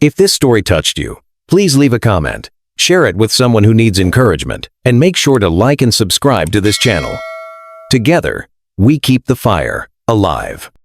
Speaker 1: If this story touched you, please leave a comment, share it with someone who needs encouragement, and make sure to like and subscribe to this channel. Together, we keep the fire alive.